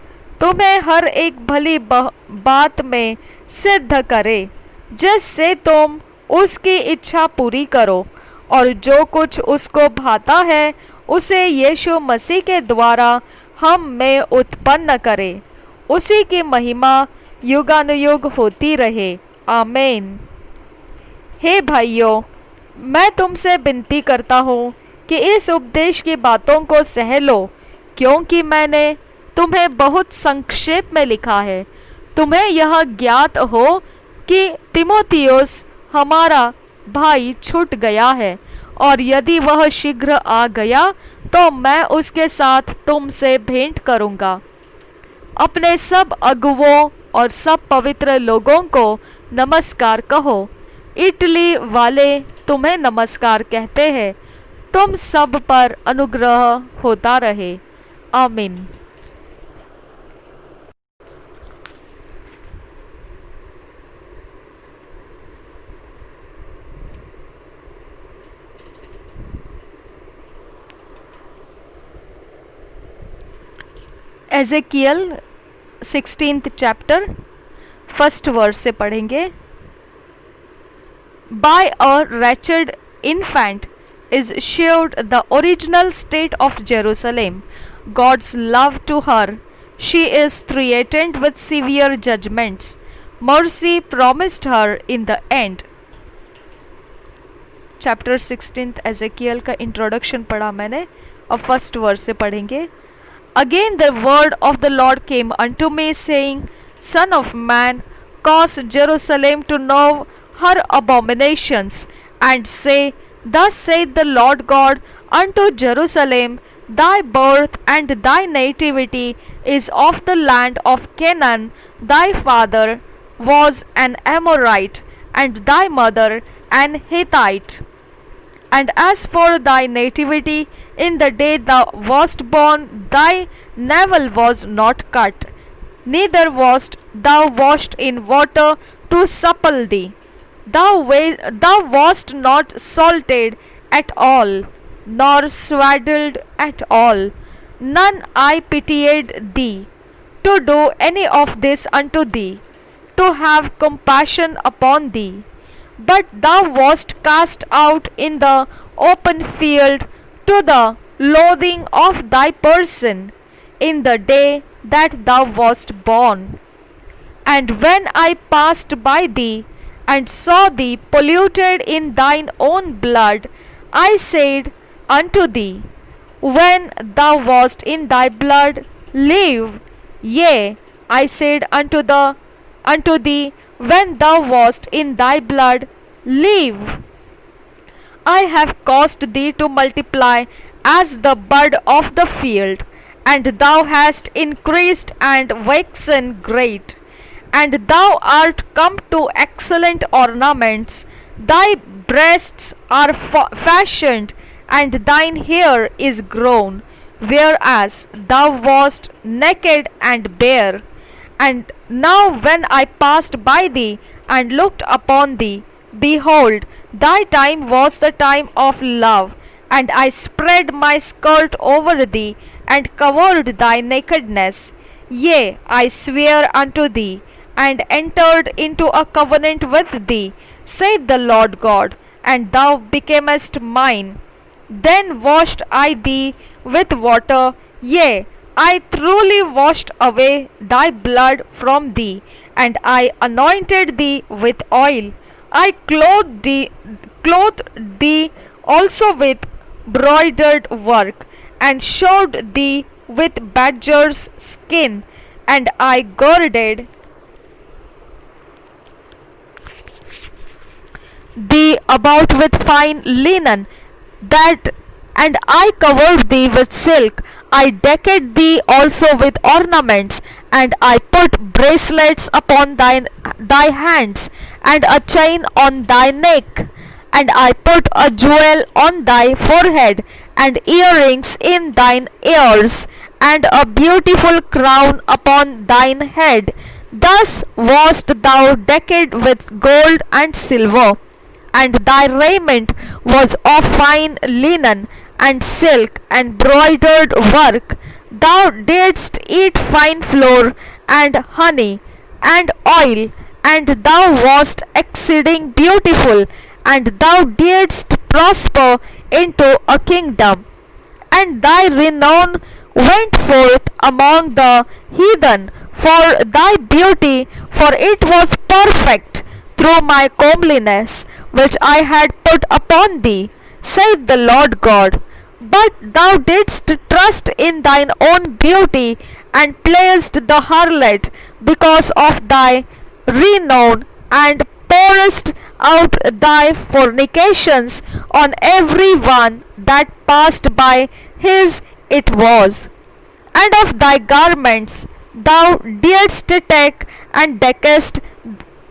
Speaker 1: तुम्हें हर एक भली बात में सिद्ध करे, जिससे तुम उसकी इच्छा पूरी करो और जो कुछ उसको भाता है उसे यीशु मसीह के द्वारा हम में उत्पन्न करे। उसी की महिमा युगानुयुग होती रहे। आमीन। हे भाइयों, मैं तुमसे विनती करता हूँ कि इस उपदेश की बातों को सह लो, क्योंकि मैंने तुम्हें बहुत संक्षेप में लिखा है। तुम्हें यह ज्ञात हो कि तीमुथियुस हमारा भाई छूट गया है, और यदि वह शीघ्र आ गया तो मैं उसके साथ तुमसे भेंट करूँगा। अपने सब अगुवों और सब पवित्र लोगों को नमस्कार कहो। इटली वाले तुम्हें नमस्कार कहते हैं। तुम सब पर अनुग्रह होता रहे। आमीन। Ezekiel 16th chapter 1st verse से पढ़ेंगे। By a wretched infant is shewed the original state of Jerusalem, God's love to her, she is threatened with severe judgments. Mercy promised her in the end. Chapter 16 Ezekiel का introduction पढ़ा मैंने, अब first verse से पढ़ेंगे. Again the word of the Lord came unto me, saying, Son of man, cause Jerusalem to know her abominations, and say, Thus saith the Lord God unto Jerusalem, Thy birth and thy nativity is of the land of Canaan, thy father was an Amorite, and thy mother an Hittite. And as for thy nativity, in the day thou wast born, thy navel was not cut, neither wast thou washed in water to supple thee. Thou wast not salted at all, nor swaddled at all. None I pitied thee, to do any of this unto thee, to have compassion upon thee. But thou wast cast out in the open field to the loathing of thy person in the day that thou wast born. And when I passed by thee, and saw thee polluted in thine own blood, I said unto thee, When thou wast in thy blood, live. Yea, I said unto thee, when thou wast in thy blood, live. I have caused thee to multiply as the bud of the field, and thou hast increased and waxen great, and thou art come to excellent ornaments. Thy breasts are fashioned, and thine hair is grown, whereas thou wast naked and bare. And now when I passed by thee, and looked upon thee, behold, thy time was the time of love, and I spread my skirt over thee, and covered thy nakedness. Yea, I swear unto thee, and entered into a covenant with thee, saith the Lord God, and thou becamest mine. Then washed I thee with water, yea, I truly washed away thy blood from thee, and I anointed thee with oil. I clothed thee also with broidered work, and showed thee with badger's skin, and I girded thee about with fine linen, and I covered thee with silk. I decked thee also with ornaments, and I put bracelets upon thy hands, and a chain on thy neck, and I put a jewel on thy forehead, and earrings in thine ears, and a beautiful crown upon thine head. Thus wast thou decked with gold and silver, and thy raiment was of fine linen, and silk, and broidered work. Thou didst eat fine flour, and honey, and oil, and thou wast exceeding beautiful, and thou didst prosper into a kingdom. And thy renown went forth among the heathen for thy beauty, for it was perfect through my comeliness, which I had put upon thee, saith the Lord God. But thou didst trust in thine own beauty, and playest the harlot because of thy renown, and pourest out thy fornications on every one that passed by his it was. And of thy garments thou didst take, and deckest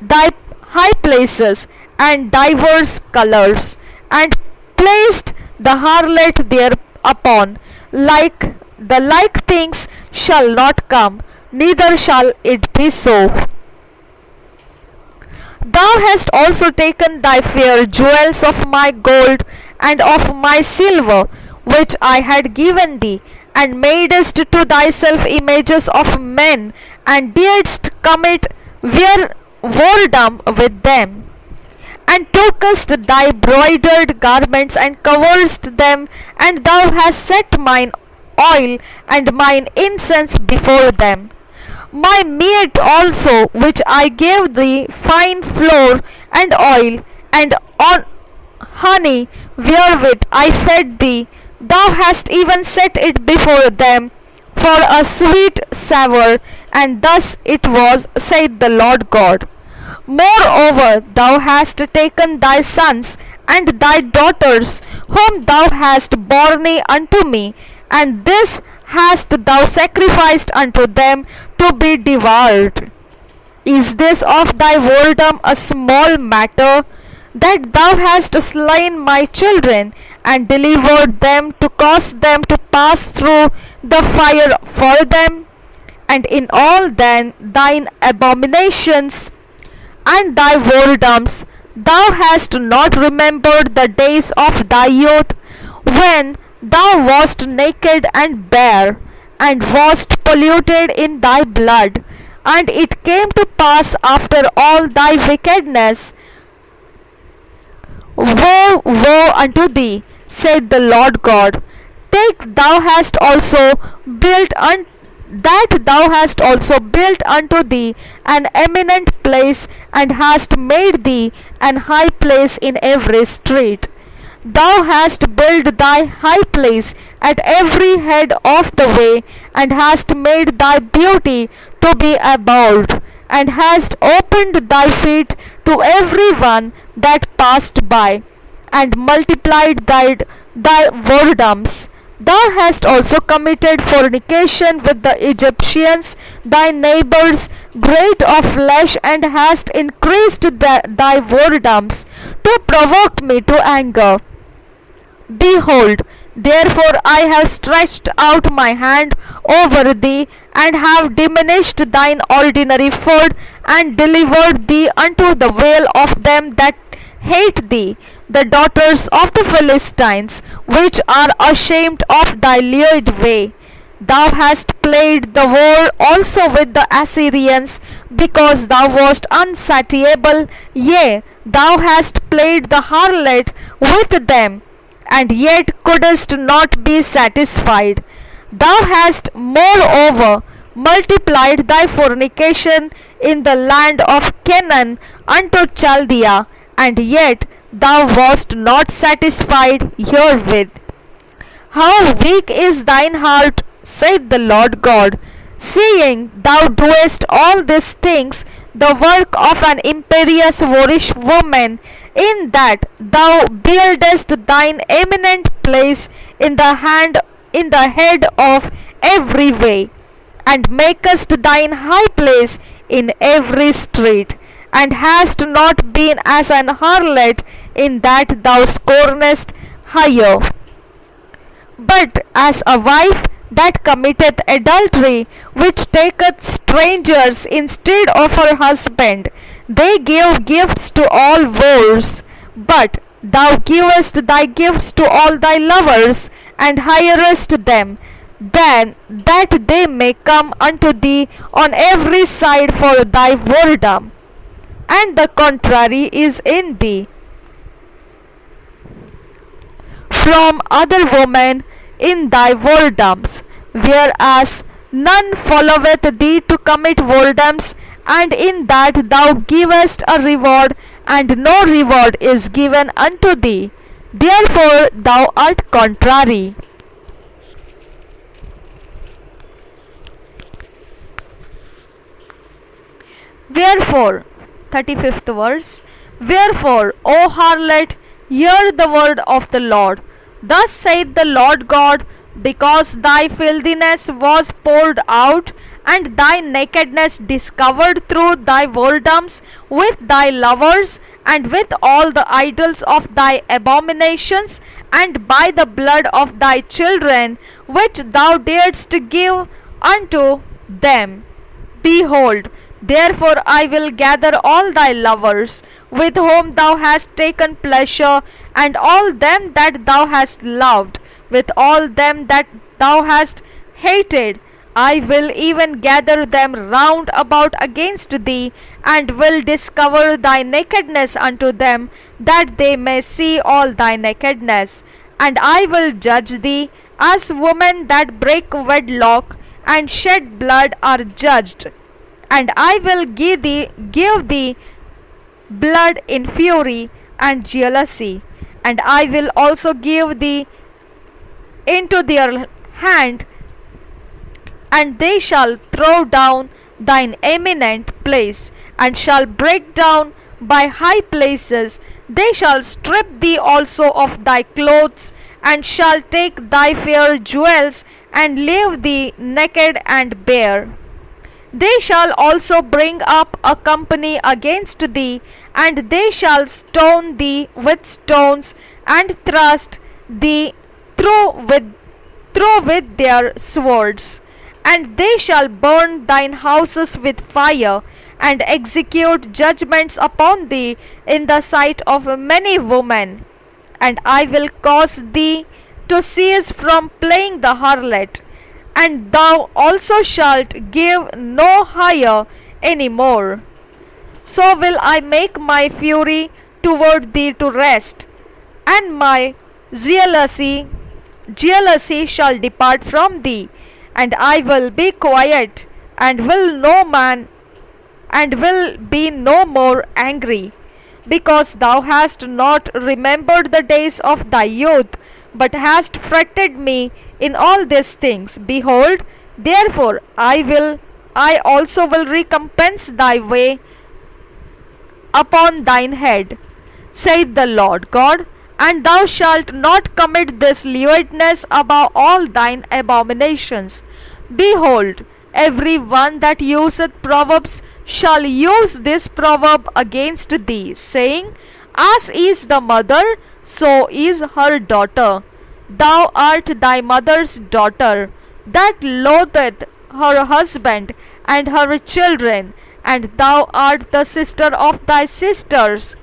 Speaker 1: thy high places, and divers colors, and placed the harlot thereupon. The like things shall not come, neither shall it be so. Thou hast also taken thy fair jewels of my gold and of my silver, which I had given thee, and madest to thyself images of men, and didst commit whoredom with them, and tookest thy broidered garments, and coverest them, and thou hast set mine oil and mine incense before them. My meat also, which I gave thee, fine flour and oil, and on honey wherewith I fed thee, thou hast even set it before them for a sweet savour, and thus it was, saith the Lord God. Moreover, thou hast taken thy sons and thy daughters, whom thou hast borne unto me, and this hast thou sacrificed unto them to be devoured. Is this of thy whoredom a small matter, that thou hast slain my children, and delivered them to cause them to pass through the fire for them? And in all then thine abominations and thy whoredoms, thou hast not remembered the days of thy youth, when thou wast naked and bare, and wast polluted in thy blood. And it came to pass after all thy wickedness, woe, woe unto thee, saith the Lord God. Take thou hast also built that thou hast also built unto thee an eminent place, and hast made thee an high place in every street. Thou hast built thy high place at every head of the way, and hast made thy beauty to be abhorred, and hast opened thy feet to every one that passed by, and multiplied thy whoredoms. Thou hast also committed fornication with the Egyptians, thy neighbors, great of flesh, and hast increased thy whoredoms to provoke me to anger. Behold, therefore I have stretched out my hand over thee, and have diminished thine ordinary food, and delivered thee unto the will of them that hate thee, the daughters of the Philistines, which are ashamed of thy lewd way. Thou hast played the war also with the Assyrians, because thou wast unsatiable, yea, thou hast played the harlot with them, and yet couldst not be satisfied. Thou hast moreover multiplied thy fornication in the land of Canaan unto Chaldea, and yet thou wast not satisfied herewith. How weak is thine heart, saith the Lord God, seeing thou doest all these things, the work of an imperious whorish woman, in that thou buildest thine eminent place in the head of every way, and makest thine high place in every street, and hast not been as an harlot in that thou scornest hire, but as a wife that committeth adultery, which taketh strangers instead of her husband. They give gifts to all whores, but thou givest thy gifts to all thy lovers, and hirest them, then that they may come unto thee on every side for thy whoredom, and the contrary is in thee from other women in thy whoredoms, whereas none followeth thee to commit whoredoms, and in that thou givest a reward, and no reward is given unto thee. Therefore thou art contrary. Wherefore, 35th verse, wherefore, O harlot, hear the word of the Lord. Thus saith the Lord God, because thy filthiness was poured out, and thy nakedness discovered through thy whoredoms with thy lovers, and with all the idols of thy abominations, and by the blood of thy children, which thou didst give unto them. Behold, therefore I will gather all thy lovers, with whom thou hast taken pleasure, and all them that thou hast loved, with all them that thou hast hated. I will even gather them round about against thee, and will discover thy nakedness unto them, that they may see all thy nakedness. And I will judge thee as women that break wedlock and shed blood are judged. And I will give thee blood in fury and jealousy. And I will also give thee into their hand, and they shall throw down thine eminent place, and shall break down by high places. They shall strip thee also of thy clothes, and shall take thy fair jewels, and leave thee naked and bare. They shall also bring up a company against thee, and they shall stone thee with stones, and thrust thee through with their swords. And they shall burn thine houses with fire, and execute judgments upon thee in the sight of many women. And I will cause thee to cease from playing the harlot, and thou also shalt give no hire any more. So will I make my fury toward thee to rest, and my jealousy shall depart from thee, and I will be quiet, and will be no more angry, because thou hast not remembered the days of thy youth, but hast fretted me in all these things. Behold, therefore I also will recompense thy way upon thine head, saith the Lord God. And thou shalt not commit this lewdness above all thine abominations. Behold, every one that useth proverbs shall use this proverb against thee, saying, As is the mother, so is her daughter. Thou art thy mother's daughter, that loatheth her husband and her children, and thou art the sister of thy sisters,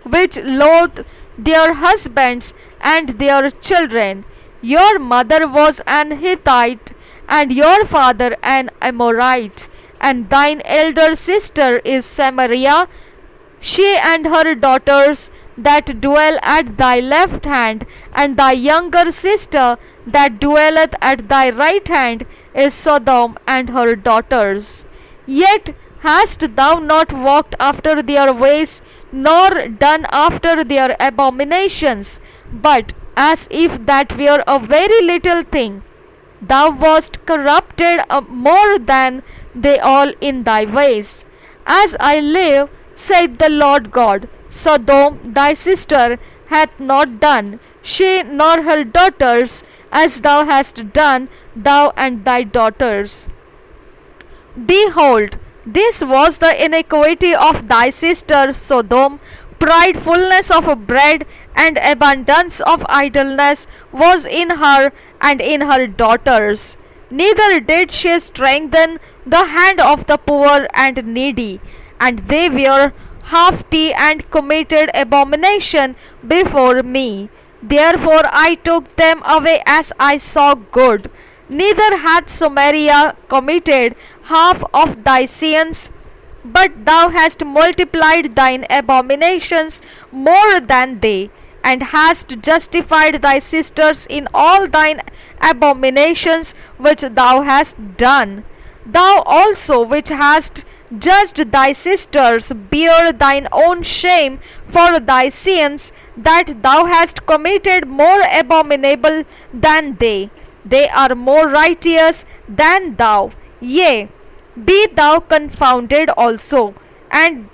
Speaker 1: which loathe their husbands and their children. Your mother was an Hittite, and your father an Amorite, and thine elder sister is Samaria, she and her daughters that dwell at thy left hand, and thy younger sister that dwelleth at thy right hand is Sodom and her daughters. Yet hast thou not walked after their ways, nor done after their abominations? But as if that were a very little thing, thou wast corrupted more than they all in thy ways. As I live, saith the Lord God, Sodom thy sister hath not done, she nor her daughters, as thou hast done, thou and thy daughters. Behold, this was the iniquity of thy sister Sodom. Pride, fullness of bread, and abundance of idleness was in her and in her daughters. Neither did she strengthen the hand of the poor and needy, and they were haughty and committed abomination before me. Therefore I took them away as I saw good. Neither hath Samaria committed half of thy sins, but thou hast multiplied thine abominations more than they, and hast justified thy sisters in all thine abominations which thou hast done. Thou also, which hast judged thy sisters, bear thine own shame for thy sins, that thou hast committed more abominable than they. They are more righteous than thou. Yea, be thou confounded also, and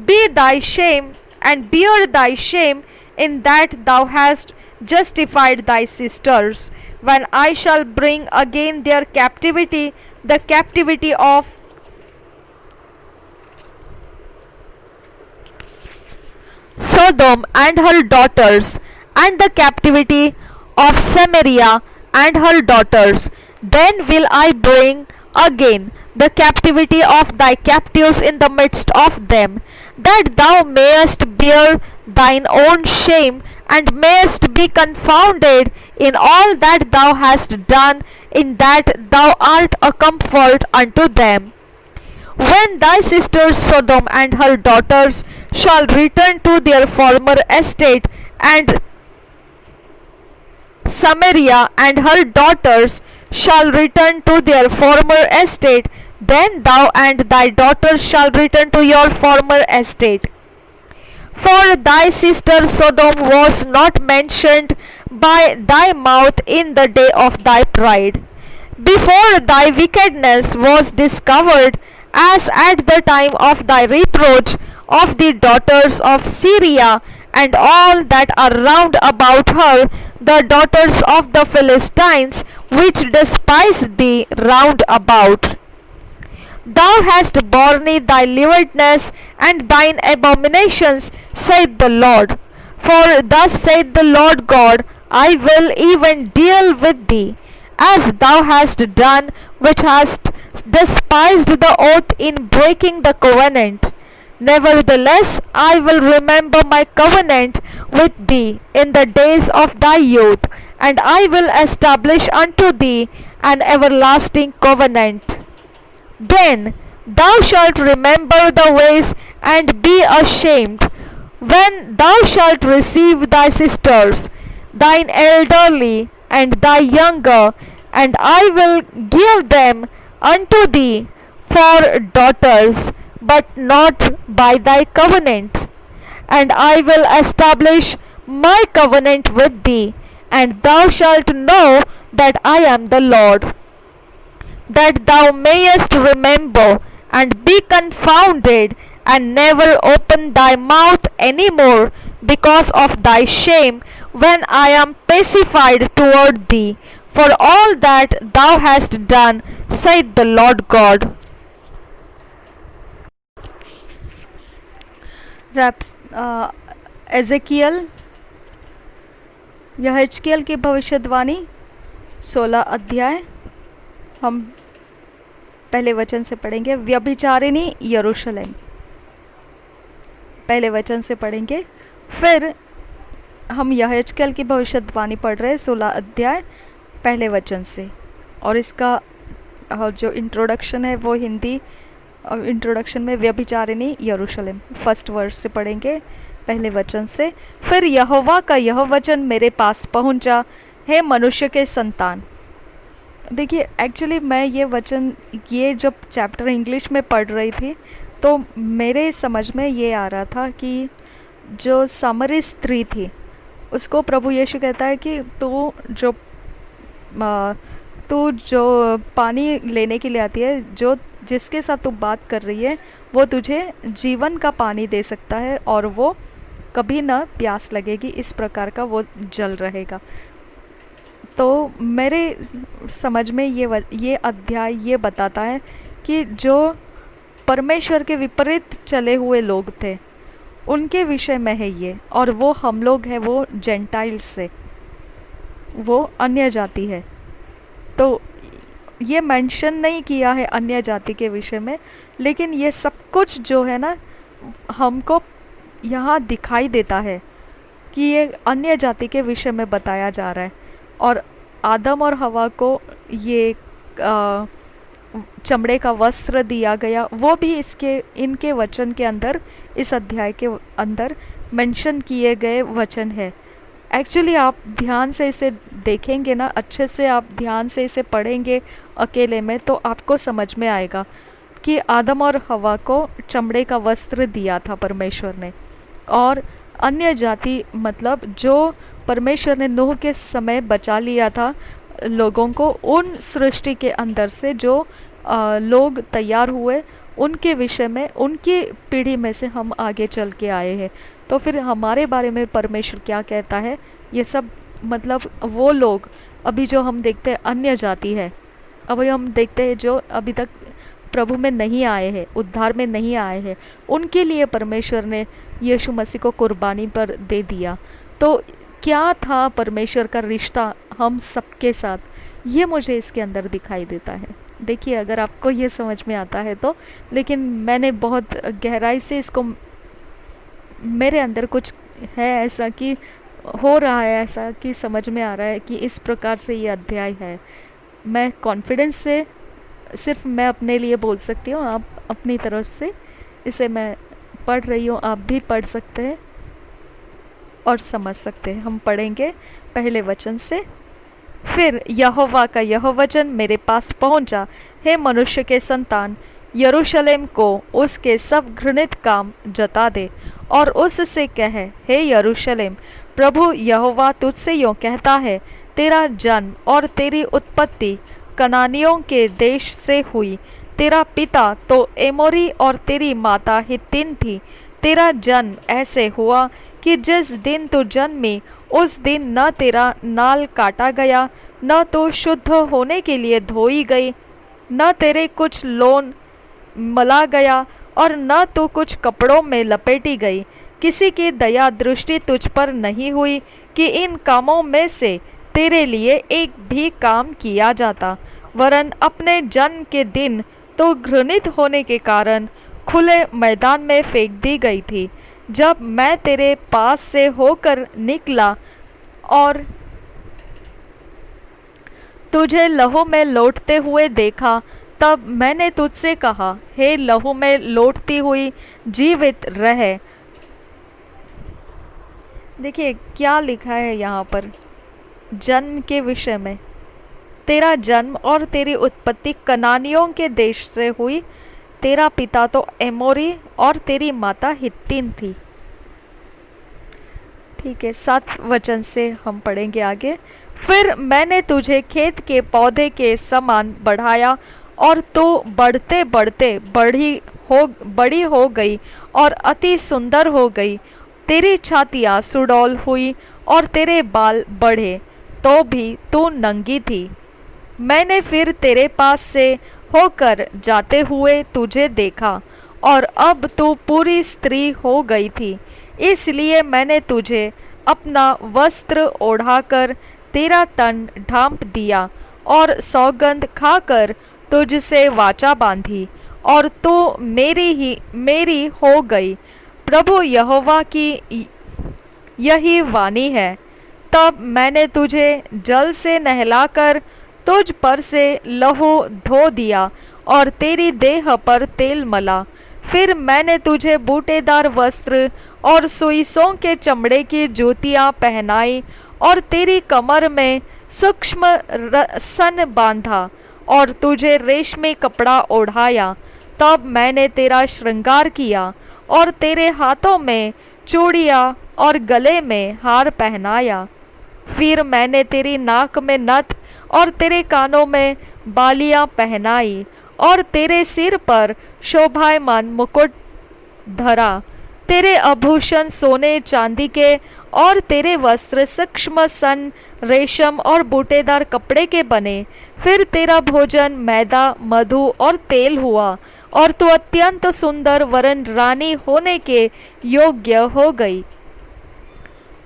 Speaker 1: be thy shame, and bear thy shame in that thou hast justified thy sisters, when I shall bring again their captivity, the captivity of Sodom and her daughters, and the captivity of Samaria and her daughters. Then will I bring again the captivity of thy captives in the midst of them, that thou mayest bear thine own shame, and mayest be confounded in all that thou hast done, in that thou art a comfort unto them. When thy sister Sodom and her daughters shall return to their former estate, and Samaria and her daughters shall return to their former estate, then thou and thy daughters shall return to your former estate. For thy sister Sodom was not mentioned by thy mouth in the day of thy pride, before thy wickedness was discovered, as at the time of thy reproach of the daughters of Syria, and all that are round about her, the daughters of the Philistines, which despise thee round about. Thou hast borne thy lewdness and thine abominations, saith the Lord. For thus saith the Lord God, I will even deal with thee, as thou hast done, which hast despised the oath in breaking the covenant. Nevertheless, I will remember my covenant with thee in the days of thy youth, and I will establish unto thee an everlasting covenant. Then thou shalt remember the ways and be ashamed, when thou shalt receive thy sisters, thine elderly and thy younger, and I will give them unto thee for daughters, but not by thy covenant. And I will establish my covenant with thee, and thou shalt know that I am the Lord. That thou mayest remember and be confounded, and never open thy mouth any more because of thy shame, when I am pacified toward thee, for all that thou hast done, saith the Lord God. Ezekiel यहेजकेल की भविष्यवाणी 16 अध्याय हम पहले वचन से पढ़ेंगे। व्यभिचारिणी यरूशलेम, पहले वचन से पढ़ेंगे, फिर हम यहेजकेल की भविष्यवाणी पढ़ रहे हैं 16 अध्याय पहले वचन से। और इसका जो इंट्रोडक्शन है वो हिंदी इंट्रोडक्शन में व्यभिचारिणी यरूशलेम फर्स्ट वर्स से पढ़ेंगे, पहले वचन से। फिर यहोवा का यह वचन मेरे पास पहुंचा, हे मनुष्य के संतान। देखिए एक्चुअली मैं ये वचन, ये जब चैप्टर इंग्लिश में पढ़ रही थी तो मेरे समझ में ये आ रहा था कि जो सामरी स्त्री थी उसको प्रभु यीशु कहता है कि तू जो पानी लेने के लिए आती है, जो जिसके साथ तू बात कर रही है वो तुझे जीवन का पानी दे सकता है और वो कभी ना प्यास लगेगी, इस प्रकार का वो जल रहेगा। तो मेरे समझ में ये अध्याय ये बताता है कि जो परमेश्वर के विपरीत चले हुए लोग थे उनके विषय में है ये, और वो हम लोग हैं, वो जेंटाइल्स से, वो अन्य जाति है। तो ये मेंशन नहीं किया है अन्य जाति के विषय में, लेकिन ये सब कुछ जो है ना हमको यहाँ दिखाई देता है कि ये अन्य जाति के विषय में बताया जा रहा है। और आदम और हवा को ये चमड़े का वस्त्र दिया गया, वो भी इनके वचन के अंदर, इस अध्याय के अंदर मेंशन किए गए वचन है। एक्चुअली आप ध्यान से इसे देखेंगे ना, अच्छे से आप ध्यान से इसे पढ़ेंगे अकेले में, तो आपको समझ में आएगा कि आदम और हवा को चमड़े का वस्त्र दिया था परमेश्वर ने। और अन्य जाति मतलब जो परमेश्वर ने नूह के समय बचा लिया था लोगों को, उन सृष्टि के अंदर से जो लोग तैयार हुए उनके विषय में, उनकी पीढ़ी में से हम आगे चल के आए हैं। तो फिर हमारे बारे में परमेश्वर क्या कहता है, ये सब मतलब वो लोग अभी जो हम देखते हैं अन्य जाति है, अभी हम देखते हैं जो अभी तक प्रभु में नहीं आए हैं, उद्धार में नहीं आए हैं, उनके लिए परमेश्वर ने यीशु मसीह को कुर्बानी पर दे दिया। तो क्या था परमेश्वर का रिश्ता हम सबके साथ, ये मुझे इसके अंदर दिखाई देता है। देखिए अगर आपको ये समझ में आता है तो, लेकिन मैंने बहुत गहराई से इसको, मेरे अंदर कुछ है ऐसा कि हो रहा है, ऐसा कि समझ में आ रहा है कि इस प्रकार से ये अध्याय है। मैं कॉन्फिडेंस से सिर्फ मैं अपने लिए बोल सकती हूँ, आप अपनी तरफ से इसे मैं पढ़ रही हूँ, आप भी पढ़ सकते हैं। और समझ सकते हैं। हम पढ़ेंगे पहले वचन से। फिर यहोवा का यह वचन मेरे पास पहुंचा, हे मनुष्य के संतान, यरूशलेम को उसके सब घृणित काम जता दे और उससे कह, हे यरूशलेम, प्रभु यहोवा तुझसे यूँ कहता है, तेरा जन्म और तेरी उत्पत्ति कनानियों के देश से हुई। तेरा पिता तो एमोरी और तेरी माता हित्तिन थी। तेरा जन्म ऐसे हुआ कि जिस दिन तू जन्मी उस दिन न तेरा नाल काटा गया, न तो शुद्ध होने के लिए धोई गई, न तेरे कुछ लोन मला गया और न तो कुछ कपड़ों में लपेटी गई। किसी की दया दृष्टि तुझ पर नहीं हुई कि इन कामों में से तेरे लिए एक भी काम किया जाता, वरन अपने जन्म के दिन तो घृणित होने के कारण खुले मैदान में फेंक दी गई थी। जब मैं तेरे पास से होकर निकला और तुझे लहू में लौटते हुए देखा, तब मैंने तुझसे कहा, हे लहू में लौटती हुई जीवित रह। देखिए क्या लिखा है यहाँ पर जन्म के विषय में। तेरा जन्म और तेरी उत्पत्ति कनानियों के देश से हुई। तेरा पिता तो एमोरी और तेरी माता हित्तिन थी। ठीक है, 7 वचन से हम पढ़ेंगे आगे। फिर मैंने तुझे खेत के पौधे के समान बढ़ाया और तू बढ़ते बढ़ते बड़ी हो गई और अति सुंदर हो गई। तेरी छातियाँ सुडौल हुई और तेरे बाल बढ़े, तो भी तू नंगी थी। मैंने फिर तेरे पास से होकर जाते हुए तुझे देखा और अब तू पूरी स्त्री हो गई थी। इसलिए मैंने तुझे अपना वस्त्र ओढ़ाकर तेरा तन ढांप दिया और सौगंध खाकर तुझसे वाचा बांधी, और तू मेरी हो गई। प्रभु यहोवा की यही वाणी है। तब मैंने तुझे जल से नहलाकर तुझ पर से लहू धो दिया और तेरी देह पर तेल मला। फिर मैंने तुझे बूटेदार वस्त्र और सुइसों के चमड़े की जूतियाँ पहनाई और तेरी कमर में सूक्ष्म सन बांधा और तुझे रेशमी कपड़ा ओढ़ाया। तब मैंने तेरा श्रृंगार किया और तेरे हाथों में चूड़ियाँ और गले में हार पहनाया। फिर मैंने तेरी नाक में नथ और तेरे कानों में बालियां पहनाई और तेरे सिर पर शोभायमान मुकुट धरा। तेरे आभूषण सोने चांदी के और तेरे वस्त्र सूक्ष्म सन रेशम और बूटेदार कपड़े के बने। फिर तेरा भोजन मैदा मधु और तेल हुआ और तू अत्यंत सुंदर वरन रानी होने के योग्य हो गई।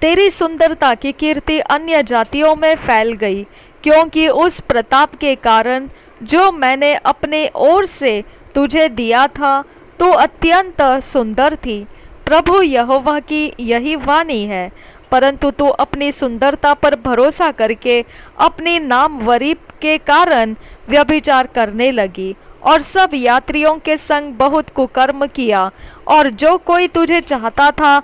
Speaker 1: तेरी सुंदरता की कीर्ति अन्य जातियों में फैल गई, क्योंकि उस प्रताप के कारण जो मैंने अपने ओर से तुझे दिया था, तू अत्यंत सुंदर थी। प्रभु यहोवा की यही वाणी है। परंतु तू अपनी सुंदरता पर भरोसा करके अपनी नामवरी के कारण व्यभिचार करने लगी और सब यात्रियों के संग बहुत कुकर्म किया, और जो कोई तुझे चाहता था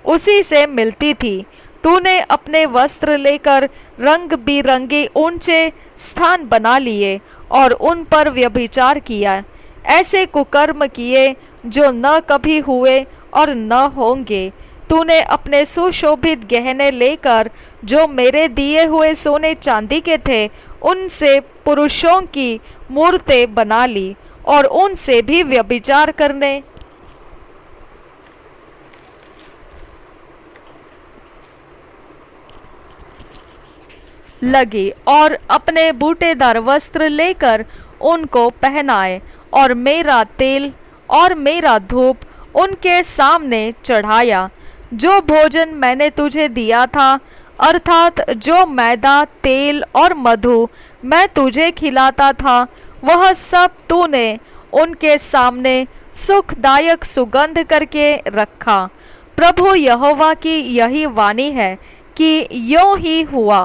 Speaker 1: उसी से मिलती थी। तूने अपने वस्त्र लेकर रंग बिरंगे ऊंचे स्थान बना लिए और उन पर व्यभिचार किया। ऐसे कुकर्म किए जो न कभी हुए और न होंगे। तूने अपने सुशोभित गहने लेकर जो मेरे दिए हुए सोने चांदी के थे, उनसे पुरुषों की मूर्तें बना ली और उनसे भी व्यभिचार करने लगी और अपने बूटेदार वस्त्र लेकर उनको पहनाए और मेरा तेल और मेरा धूप उनके सामने चढ़ाया। जो भोजन मैंने तुझे दिया था, अर्थात जो मैदा तेल और मधु मैं तुझे खिलाता था, वह सब तूने उनके सामने सुखदायक सुगंध करके रखा। प्रभु यहोवा की यही वाणी है कि यूं ही हुआ।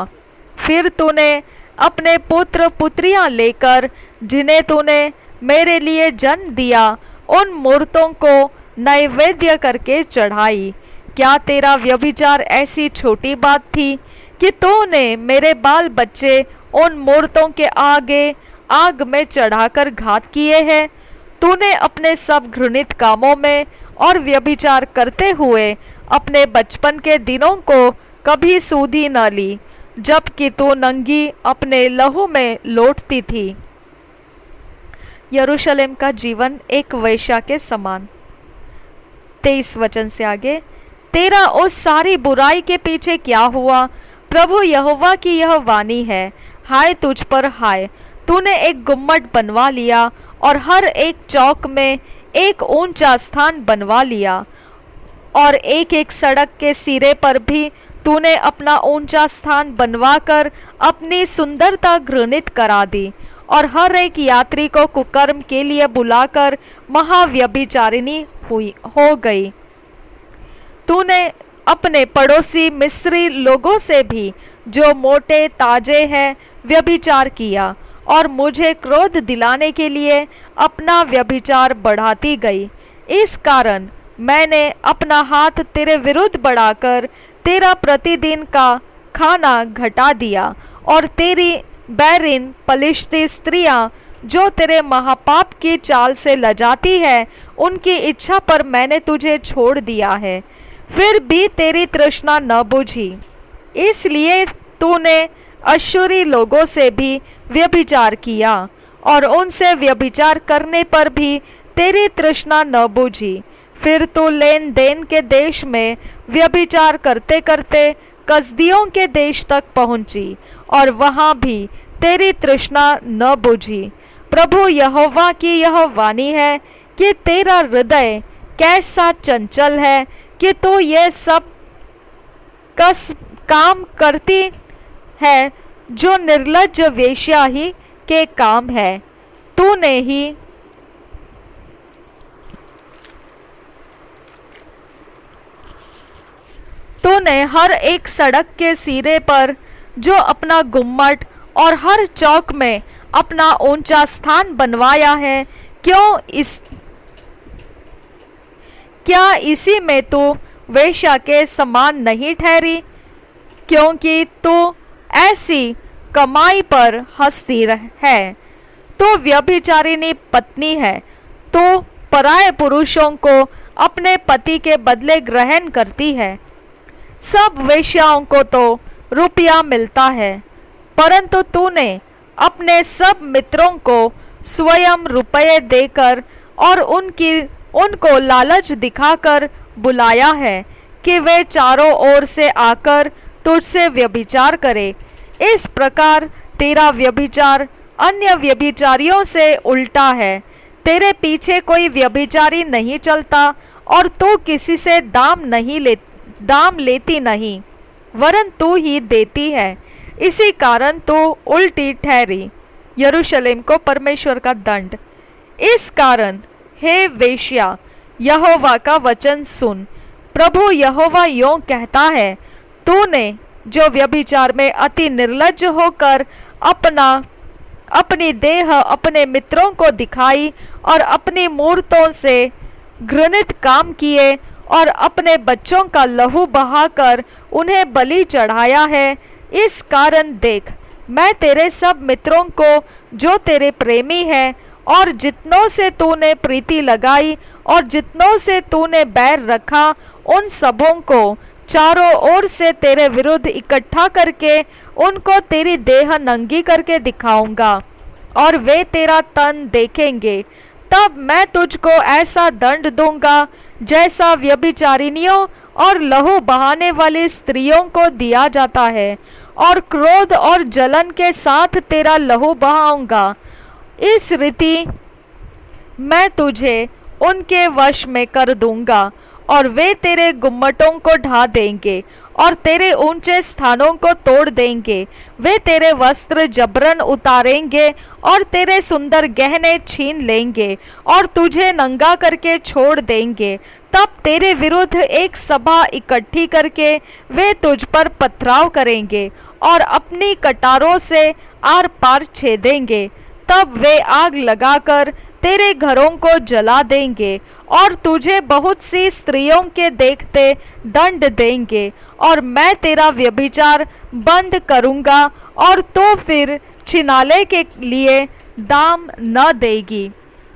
Speaker 1: फिर तूने अपने पुत्र पुत्रियां लेकर जिन्हें तूने मेरे लिए जन्म दिया, उन मूर्तों को नैवेद्य करके चढ़ाई। क्या तेरा व्यभिचार ऐसी छोटी बात थी कि तूने मेरे बाल बच्चे उन मूर्तों के आगे आग में चढ़ाकर घात किए हैं? तूने अपने सब घृणित कामों में और व्यभिचार करते हुए अपने बचपन के दिनों को कभी सूधी न ली, जबकि तू नंगी अपने लहू में लौटती थी। यरूशलेम का जीवन एक वेश्या के समान। 23 वचन से आगे, तेरा उस सारी बुराई के पीछे क्या हुआ? प्रभु यहोवा की यह वाणी है, हाय तुझ पर हाय, तूने एक गुम्मट बनवा लिया और हर एक चौक में एक ऊंचा स्थान बनवा लिया, और एक एक सड़क के सिरे पर भी तूने अपना ऊंचा स्थान बनवाकर अपनी सुंदरता घृणित करा दी, और हर एक यात्री को कुकर्म के लिए बुलाकर महाव्यभिचारिणी हो गई। तूने अपने पड़ोसी मिस्री लोगों से भी, जो मोटे ताजे हैं, व्यभिचार किया, और मुझे क्रोध दिलाने के लिए अपना व्यभिचार बढ़ाती गई। इस कारण मैंने अपना हाथ तेरे विरुद्ध बढ़ाकर तेरा प्रतिदिन का खाना घटा दिया, और तेरी बैरिन पलिश्ती स्त्रियां जो तेरे महापाप की चाल से लजाती है, उनकी इच्छा पर मैंने तुझे छोड़ दिया है। फिर भी तेरी तृष्णा न बुझी, इसलिए तूने अश्शूरी लोगों से भी व्यभिचार किया, और उनसे व्यभिचार करने पर भी तेरी तृष्णा न बुझी। फिर तू लेन देन के देश में व्यभिचार करते करते कसदियों के देश तक पहुंची, और वहां भी तेरी तृष्णा न बुझी। प्रभु यहोवा की यह वाणी है कि तेरा हृदय कैसा चंचल है कि तू ये सब काम करती है, जो निर्लज्ज वेश्या ही के काम है। तूने हर एक सड़क के सिरे पर जो अपना गुम्मट और हर चौक में अपना ऊंचा स्थान बनवाया है, क्या इसी में तू वेश्या के समान नहीं ठहरी? क्योंकि तू ऐसी कमाई पर हंसती है। तो व्यभिचारिणी पत्नी है, तो पराये पुरुषों को अपने पति के बदले ग्रहण करती है। सब वेश्याओं को तो रुपया मिलता है, परंतु तूने अपने सब मित्रों को स्वयं रुपये देकर और उनको लालच दिखाकर बुलाया है कि वे चारों ओर से आकर तुझसे व्यभिचार करे। इस प्रकार तेरा व्यभिचार अन्य व्यभिचारियों से उल्टा है। तेरे पीछे कोई व्यभिचारी नहीं चलता, और तू किसी से दाम लेती नहीं, वरन तू ही देती है। इसी कारण तू उल्टी ठहरी। यरूशलेम को परमेश्वर का दंड। इस कारण हे वेश्या, यहोवा का वचन सुन। प्रभु यहोवा यों कहता है, तूने जो व्यभिचार में अति निर्लज्ज होकर अपनी देह अपने मित्रों को दिखाई और अपनी मूर्तों से घृणित काम किए और अपने बच्चों का लहू बहाकर उन्हें बलि चढ़ाया है, इस कारण देख, मैं तेरे सब मित्रों को जो तेरे प्रेमी हैं और जितनों से तूने प्रीति लगाई और जितनों से तूने बैर रखा, उन सबों को चारों ओर से तेरे विरुद्ध इकट्ठा करके उनको तेरी देह नंगी करके दिखाऊंगा, और वे तेरा तन देखेंगे। तब मैं तुझको ऐसा दंड दूंगा जैसा व्यभिचारिणियों और लहू बहाने वाली स्त्रियों को दिया जाता है, और क्रोध और जलन के साथ तेरा लहू बहाऊंगा। इस रीति मैं तुझे उनके वश में कर दूंगा, और वे तेरे गुम्मटों को ढा देंगे और तेरे ऊंचे स्थानों को तोड़ देंगे। वे तेरे वस्त्र जबरन उतारेंगे और तेरे सुंदर गहने छीन लेंगे और तुझे नंगा करके छोड़ देंगे। तब तेरे विरुद्ध एक सभा इकट्ठी करके वे तुझ पर पथराव करेंगे और अपनी कटारों से आर पार छेदेंगे। तब वे आग लगाकर तेरे घरों को जला देंगे और तुझे बहुत सी स्त्रियों के देखते दंड देंगे, और मैं तेरा व्यभिचार बंद करूँगा और तो फिर छिनाले के लिए दाम न देगी।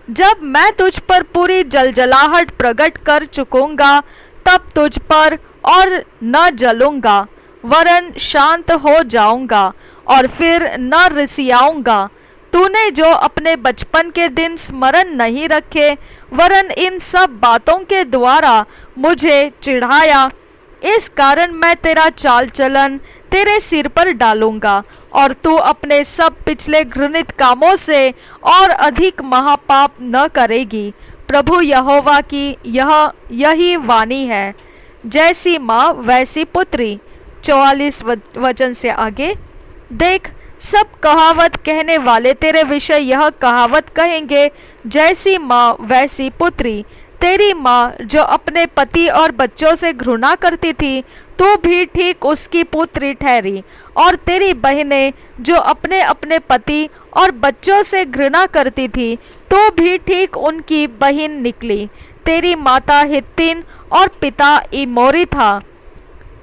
Speaker 1: जब मैं तुझ पर पूरी जलजलाहट प्रकट कर चुकूंगा, तब तुझ पर और न जलूंगा, वरन शांत हो जाऊंगा और फिर न रिसियाऊंगा। तूने जो अपने बचपन के दिन स्मरण नहीं रखे, वरन इन सब बातों के द्वारा मुझे चिढ़ाया, इस कारण मैं तेरा चाल चलन तेरे सिर पर डालूंगा, और तू अपने सब पिछले घृणित कामों से और अधिक महापाप न करेगी। प्रभु यहोवा की यही वाणी है, जैसी माँ वैसी पुत्री। 44 वचन से आगे, देख, सब कहावत कहने वाले तेरे विषय यह कहावत कहेंगे, जैसी माँ वैसी पुत्री। तेरी माँ जो अपने पति और बच्चों से घृणा करती थी, तू भी ठीक उसकी पुत्री ठहरी, और तेरी बहनें जो अपने अपने पति और बच्चों से घृणा करती थी, तो भी ठीक उनकी बहन निकली। तेरी माता हित्तीन और पिता इमोरी था।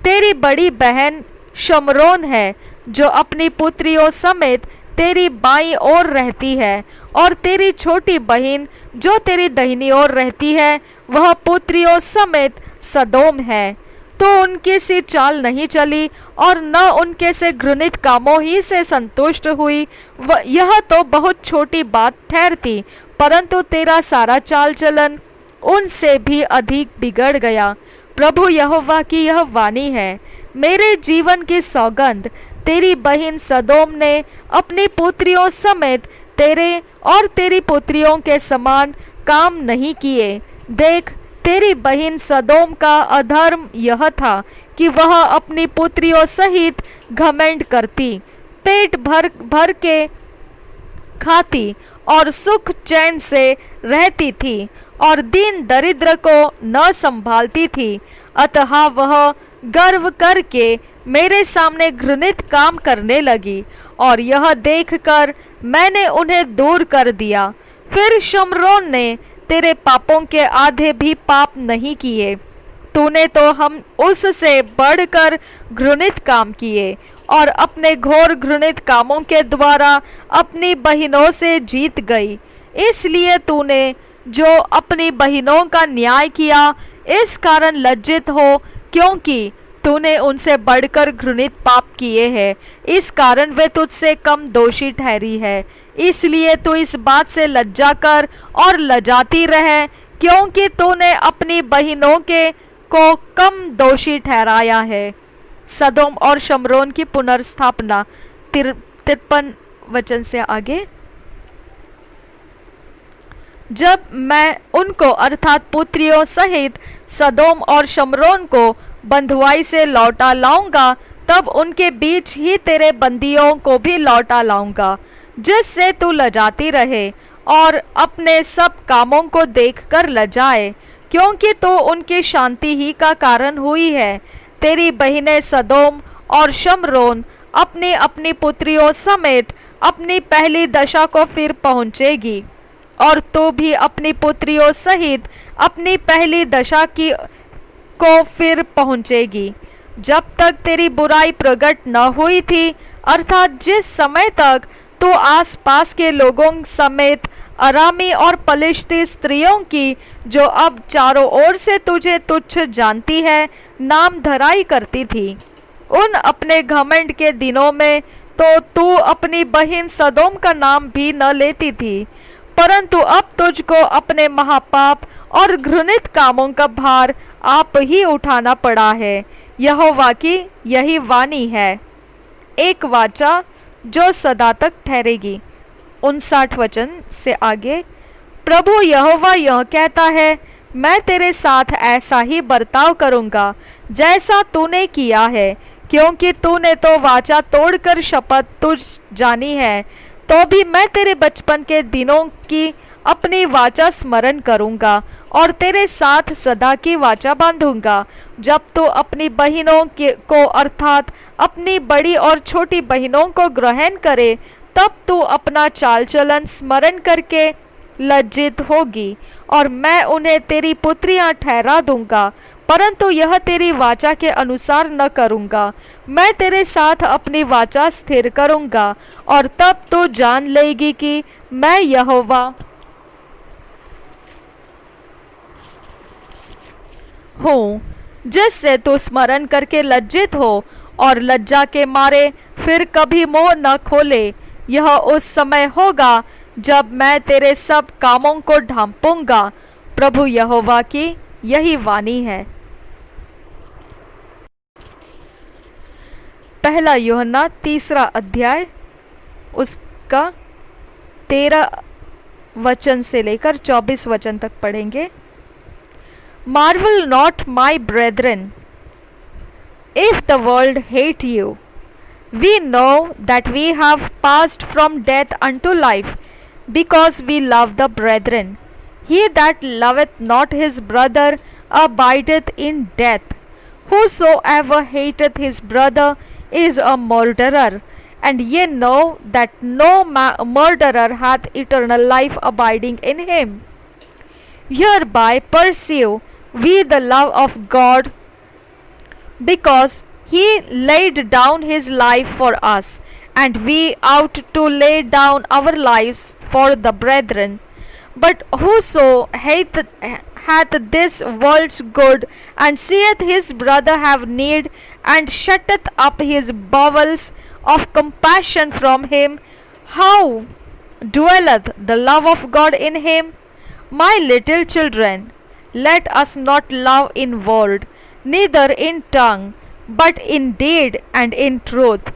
Speaker 1: तेरी बड़ी बहन शमरोन है, जो अपनी पुत्रियों समेत तेरी बाईं ओर रहती है, और तेरी छोटी बहन जो तेरी दाहिनी ओर रहती है, वह पुत्रियों समेत सदोम है। तो उनकी सी चाल नहीं चली और न उनके से घृणित कामों ही से संतुष्ट हुई। यह तो बहुत छोटी बात ठहरती, परंतु तेरा सारा चाल चलन उनसे भी अधिक बिगड़ गया। प्रभु यहोवा की यह वाणी है, मेरे जीवन की सौगंध, तेरी बहन सदोम ने अपनी पुत्रियों समेत तेरे और तेरी पुत्रियों के समान काम नहीं किए। देख, तेरी बहन सदोम का अधर्म यह था कि वह अपनी पुत्रियों सहित घमंड करती, पेट भर भर के खाती और सुख चैन से रहती थी, और दीन दरिद्र को न संभालती थी। अतः वह गर्व करके मेरे सामने घृणित काम करने लगी, और यह देखकर मैंने उन्हें दूर कर दिया। फिर शमरोन ने तेरे पापों के आधे भी पाप नहीं किए। तूने तो हम उससे बढ़कर घृणित काम किए, और अपने घोर घृणित कामों के द्वारा अपनी बहनों से जीत गई। इसलिए तूने जो अपनी बहनों का न्याय किया, इस कारण लज्जित हो, क्योंकि तूने उनसे बढ़कर घृणित पाप किए हैं। इस कारण वे तुझसे कम दोषी ठहरी है। इसलिए तू इस बात से लज्जा कर और लजाती रहे, क्योंकि तूने अपनी बहनों को कम दोषी ठहराया है। सदोम और शमरोन की पुनर्स्थापना 53 वचन से आगे, जब मैं उनको अर्थात पुत्रियों सहित सदोम और शमरोन को बंधुआई से लौटा लाऊंगा, तब उनके बीच ही तेरे बंदियों को भी लौटा लाऊंगा, जिससे तू लजाती रहे और अपने सब कामों को देखकर लजाए, क्योंकि तू उनकी शांति ही का कारण हुई है। तेरी बहनें सदोम और शमरोन अपनी अपनी पुत्रियों समेत अपनी पहली दशा को फिर पहुँचेगी, और तू भी अपनी पुत्रियों सहित अपनी पहली दशा को फिर पहुँचेगी। जब तक तेरी बुराई प्रकट न हुई थी, अर्थात जिस समय तक तू आसपास के लोगों समेत अरामी और पलिश्ती स्त्रियों की, जो अब चारों ओर से तुझे तुच्छ जानती है, नाम धराई करती थी, उन अपने घमंड के दिनों में तो तू अपनी बहन सदोम का नाम भी न लेती थी, परंतु अब तुझको अपने महापाप और घृणित कामों का भार आप ही उठाना पड़ा है। यहोवा की यही वाणी है, एक वाचा जो सदा तक ठहरेगी। 59 वचन से आगे, प्रभु यहोवा यह कहता है, मैं तेरे साथ ऐसा ही बर्ताव करूंगा जैसा तूने किया है, क्योंकि तूने तो वाचा तोड़कर शपथ तुझ जानी है, तो भी मैं तेरे बचपन के दिनों की अपनी वाचा स्मरण करूंगा और तेरे साथ सदा की वाचा बांधूंगा। जब तू अपनी बहनों को अर्थात अपनी बड़ी और छोटी बहनों को ग्रहण करे, तब तू अपना चाल चलन स्मरण करके लज्जित होगी और मैं उन्हें तेरी पुत्रियां ठहरा दूंगा, परंतु यह तेरी वाचा के अनुसार न करूंगा। मैं तेरे साथ अपनी वाचा स्थिर करूंगा और तब तू जान लेगी कि मैं यहोवा हूँ, जिससे तू स्मरण करके लज्जित हो और लज्जा के मारे फिर कभी मुंह न खोले। यह उस समय होगा जब मैं तेरे सब कामों को ढांपूंगा। प्रभु यहोवा की यही वाणी है। पहला यूहन्ना 3 अध्याय उसका 13 वचन से लेकर 24 वचन तक पढ़ेंगे। Marvel not, my brethren, if the world hate you. We know that we have passed from death unto life, because we love the brethren. He that loveth not his brother abideth in death. Whosoever hateth his brother is a murderer, and ye know that no murderer hath eternal life abiding in him. Hereby perceive we the love of God, because he laid down his life for us, and we ought to lay down our lives for the brethren. But whoso hath this world's good, and seeth his brother have need, and shutteth up his bowels of compassion from him, how dwelleth the love of God in him? My little children, let us not love in word, neither in tongue, but in deed and in truth.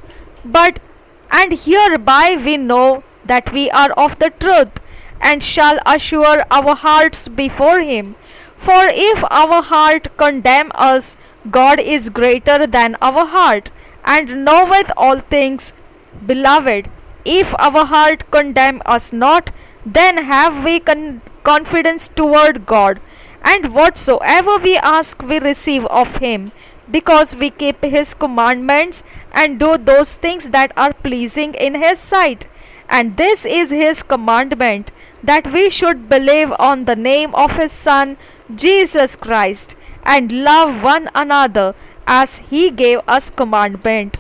Speaker 1: And hereby we know that we are of the truth, and shall assure our hearts before him. For if our heart condemn us, God is greater than our heart, and knoweth all things. Beloved, if our heart condemn us not, then have we confidence toward God, and whatsoever we ask we receive of him, because we keep his commandments and do those things that are pleasing in his sight. And this is his commandment, that we should believe on the name of his Son, Jesus Christ, and love one another as he gave us commandment.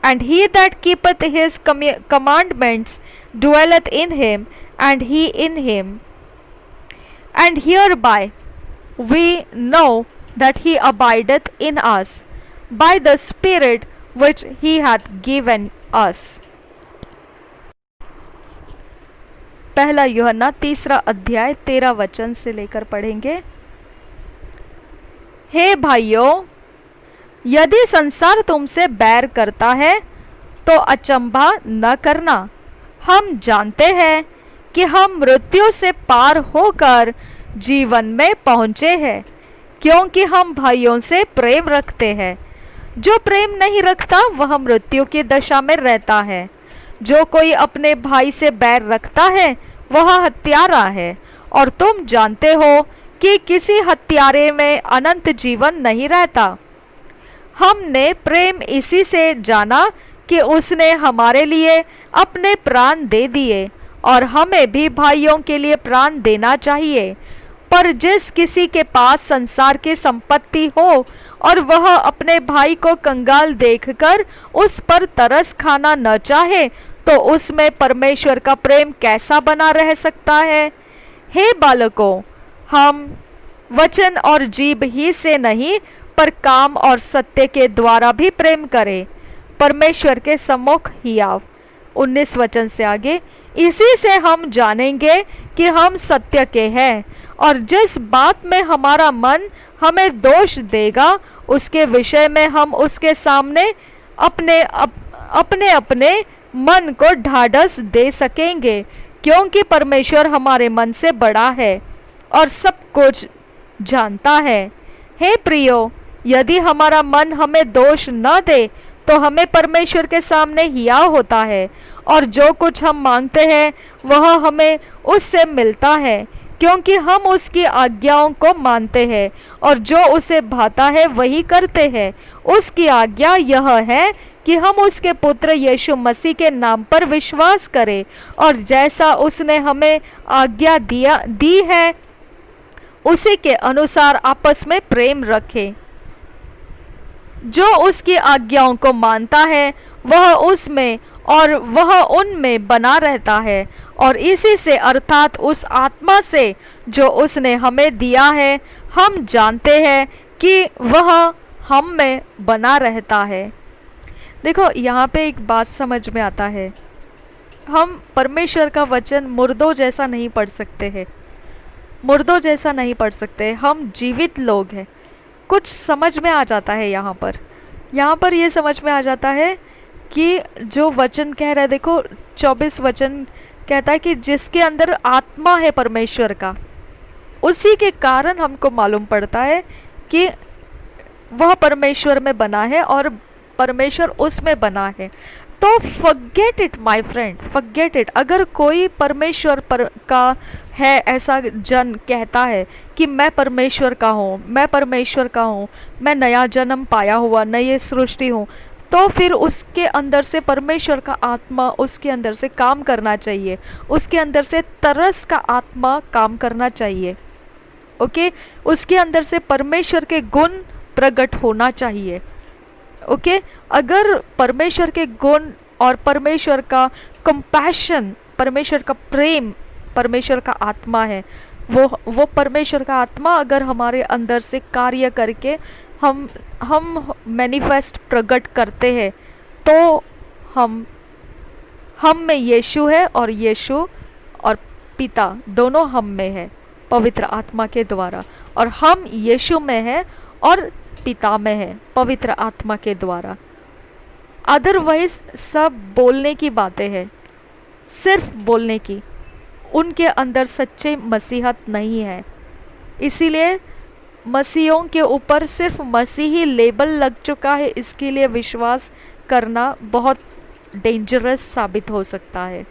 Speaker 1: And he that keepeth his commandments dwelleth in him, and he in him. And hereby we know that he abideth in us, by the Spirit which he hath given us. पहला यूहन्ना 3 अध्याय 13 वचन से लेकर पढ़ेंगे। हे भाइयों, यदि संसार तुमसे बैर करता है तो अचंभा न करना। हम जानते हैं कि हम मृत्यु से पार होकर जीवन में पहुँचे हैं, क्योंकि हम भाइयों से प्रेम रखते हैं। जो प्रेम नहीं रखता वह मृत्यु की दशा में रहता है। जो कोई अपने भाई से बैर रखता है वह हत्यारा है, और तुम जानते हो कि किसी हत्यारे में अनंत जीवन नहीं रहता। हमने प्रेम इसी से जाना कि उसने हमारे लिए अपने प्राण दे दिए, और हमें भी भाइयों के लिए प्राण देना चाहिए। पर जिस किसी के पास संसार की संपत्ति हो और वह अपने भाई को कंगाल देखकर उस पर तरस खाना न चाहे, तो उसमें परमेश्वर का प्रेम कैसा बना रह सकता है? हे बालकों, हम वचन और जीभ ही से नहीं, पर काम और सत्य के द्वारा भी प्रेम करें, परमेश्वर के सम्मुख हियाव। 19 वचन से आगे, इसी से हम जानेंगे कि हम सत्य के हैं, और जिस बात में हमारा मन हमें दोष देगा उसके विषय में हम उसके सामने अपने अपने मन को ढाढ़स दे सकेंगे, क्योंकि परमेश्वर हमारे मन से बड़ा है और सब कुछ जानता है। हे प्रियो, यदि हमारा मन हमें दोष न दे तो हमें परमेश्वर के सामने हियाव होता है, और जो कुछ हम मांगते हैं वह हमें उससे मिलता है, क्योंकि हम उसकी आज्ञाओं को मानते हैं और जो उसे भाता है वही करते हैं। उसकी आज्ञा यह है कि हम उसके पुत्र यीशु मसीह के नाम पर विश्वास करें और जैसा उसने हमें आज्ञा दी है उसी के अनुसार आपस में प्रेम रखें। जो उसकी आज्ञाओं को मानता है वह उसमें और वह उनमें बना रहता है, और इसी से अर्थात उस आत्मा से जो उसने हमें दिया है हम जानते हैं कि वह हम में बना रहता है। देखो यहाँ पे एक बात समझ में आता है, हम परमेश्वर का वचन मुर्दों जैसा नहीं पढ़ सकते हैं, मुर्दों जैसा नहीं पढ़ सकते, हम जीवित लोग हैं। कुछ समझ में आ जाता है यहाँ पर ये समझ में आ जाता है कि जो वचन कह रहा है, देखो 24 वचन कहता है कि जिसके अंदर आत्मा है परमेश्वर का, उसी के कारण हमको मालूम पड़ता है कि वह परमेश्वर में बना है और परमेश्वर उसमें बना है। तो forget it my friend, forget it. अगर कोई परमेश्वर का है, ऐसा जन कहता है कि मैं परमेश्वर का हूँ, मैं परमेश्वर का हूँ, मैं नया जन्म पाया हुआ नई सृष्टि हूँ, तो फिर उसके अंदर से परमेश्वर का आत्मा उसके अंदर से काम करना चाहिए, उसके अंदर से तरस का आत्मा काम करना चाहिए। ओके, उसके अंदर से परमेश्वर के गुण प्रकट होना चाहिए। ओके, अगर परमेश्वर के गुण और परमेश्वर का कंपैशन, परमेश्वर का प्रेम, परमेश्वर का आत्मा है, वो परमेश्वर का आत्मा अगर हमारे अंदर से कार्य करके हम मैनिफेस्ट प्रकट करते हैं, तो हम में यीशु है और यीशु और पिता दोनों हम में है पवित्र आत्मा के द्वारा, और हम यीशु में है और पिता में है पवित्र आत्मा के द्वारा। अदरवाइज सब बोलने की बातें हैं, सिर्फ बोलने की, उनके अंदर सच्चे मसीहत नहीं है। इसीलिए मसीहों के ऊपर सिर्फ मसीही लेबल लग चुका है, इसके लिए विश्वास करना बहुत डेंजरस साबित हो सकता है।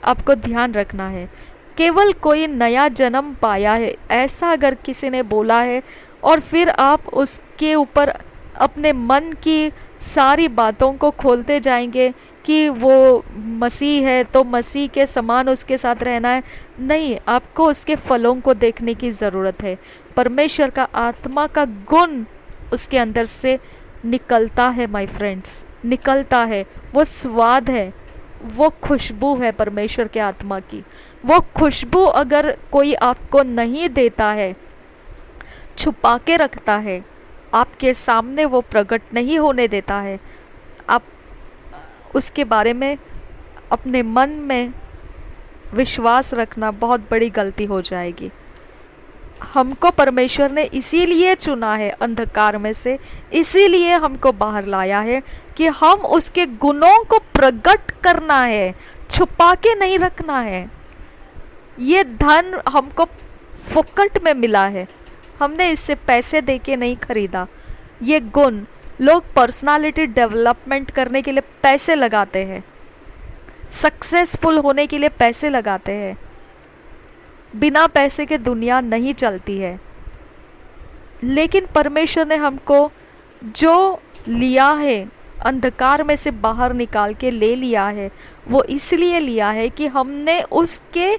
Speaker 1: आपको ध्यान रखना है, केवल कोई नया जन्म पाया है ऐसा अगर किसी ने बोला है और फिर आप उसके ऊपर अपने मन की सारी बातों को खोलते जाएंगे कि वो मसीह है तो मसीह के समान उसके साथ रहना है, नहीं, आपको उसके फलों को देखने की ज़रूरत है। परमेश्वर का आत्मा का गुण उसके अंदर से निकलता है माय फ्रेंड्स, निकलता है। वो स्वाद है, वो खुशबू है परमेश्वर के आत्मा की। वो खुशबू अगर कोई आपको नहीं देता है, छुपा के रखता है, आपके सामने वो प्रकट नहीं होने देता है, आप उसके बारे में अपने मन में विश्वास रखना बहुत बड़ी गलती हो जाएगी। हमको परमेश्वर ने इसीलिए चुना है अंधकार में से, इसीलिए हमको बाहर लाया है कि हम उसके गुणों को प्रकट करना है, छुपा के नहीं रखना है। ये धन हमको फुकट में मिला है, हमने इससे पैसे देके नहीं खरीदा। ये गुण लोग पर्सनालिटी डेवलपमेंट करने के लिए पैसे लगाते हैं, सक्सेसफुल होने के लिए पैसे लगाते हैं। बिना पैसे के दुनिया नहीं चलती है। लेकिन परमेश्वर ने हमको जो लिया है, अंधकार में से बाहर निकाल के ले लिया है, वो इसलिए लिया है कि हमने उसके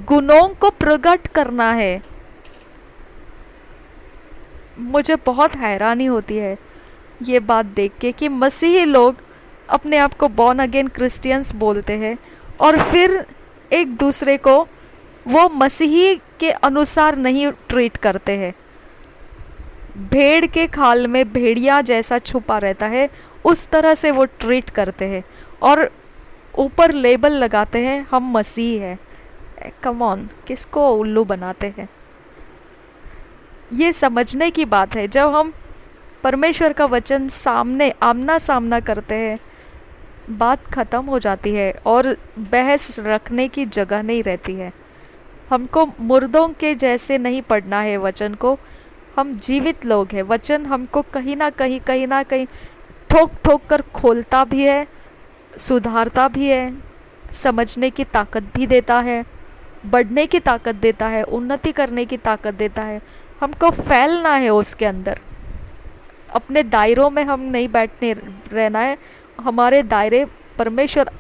Speaker 1: गुणों को प्रकट करना है। मुझे बहुत हैरानी होती है ये बात देख के कि मसीही लोग अपने आप को बॉर्न अगेन क्रिश्चियंस बोलते हैं और फिर एक दूसरे को वो मसीही के अनुसार नहीं ट्रीट करते हैं। भेड़ के खाल में भेड़िया जैसा छुपा रहता है, उस तरह से वो ट्रीट करते हैं और ऊपर लेबल लगाते हैं हम मसीह है। कम ऑन, किसको उल्लू बनाते हैं? ये समझने की बात है। जब हम परमेश्वर का वचन सामने आमना सामना करते हैं, बात ख़त्म हो जाती है और बहस रखने की जगह नहीं रहती है। हमको मुर्दों के जैसे नहीं पढ़ना है वचन को, हम जीवित लोग हैं। वचन हमको कहीं ना कहीं ठोक ठोक कर खोलता भी है, सुधारता भी है, समझने की ताकत भी देता है, बढ़ने की ताकत देता है, उन्नति करने की ताकत देता है। हमको फैलना है उसके अंदर। अपने दायरों में हम नहीं बैठने रहना है, हमारे दायरे परमेश्वर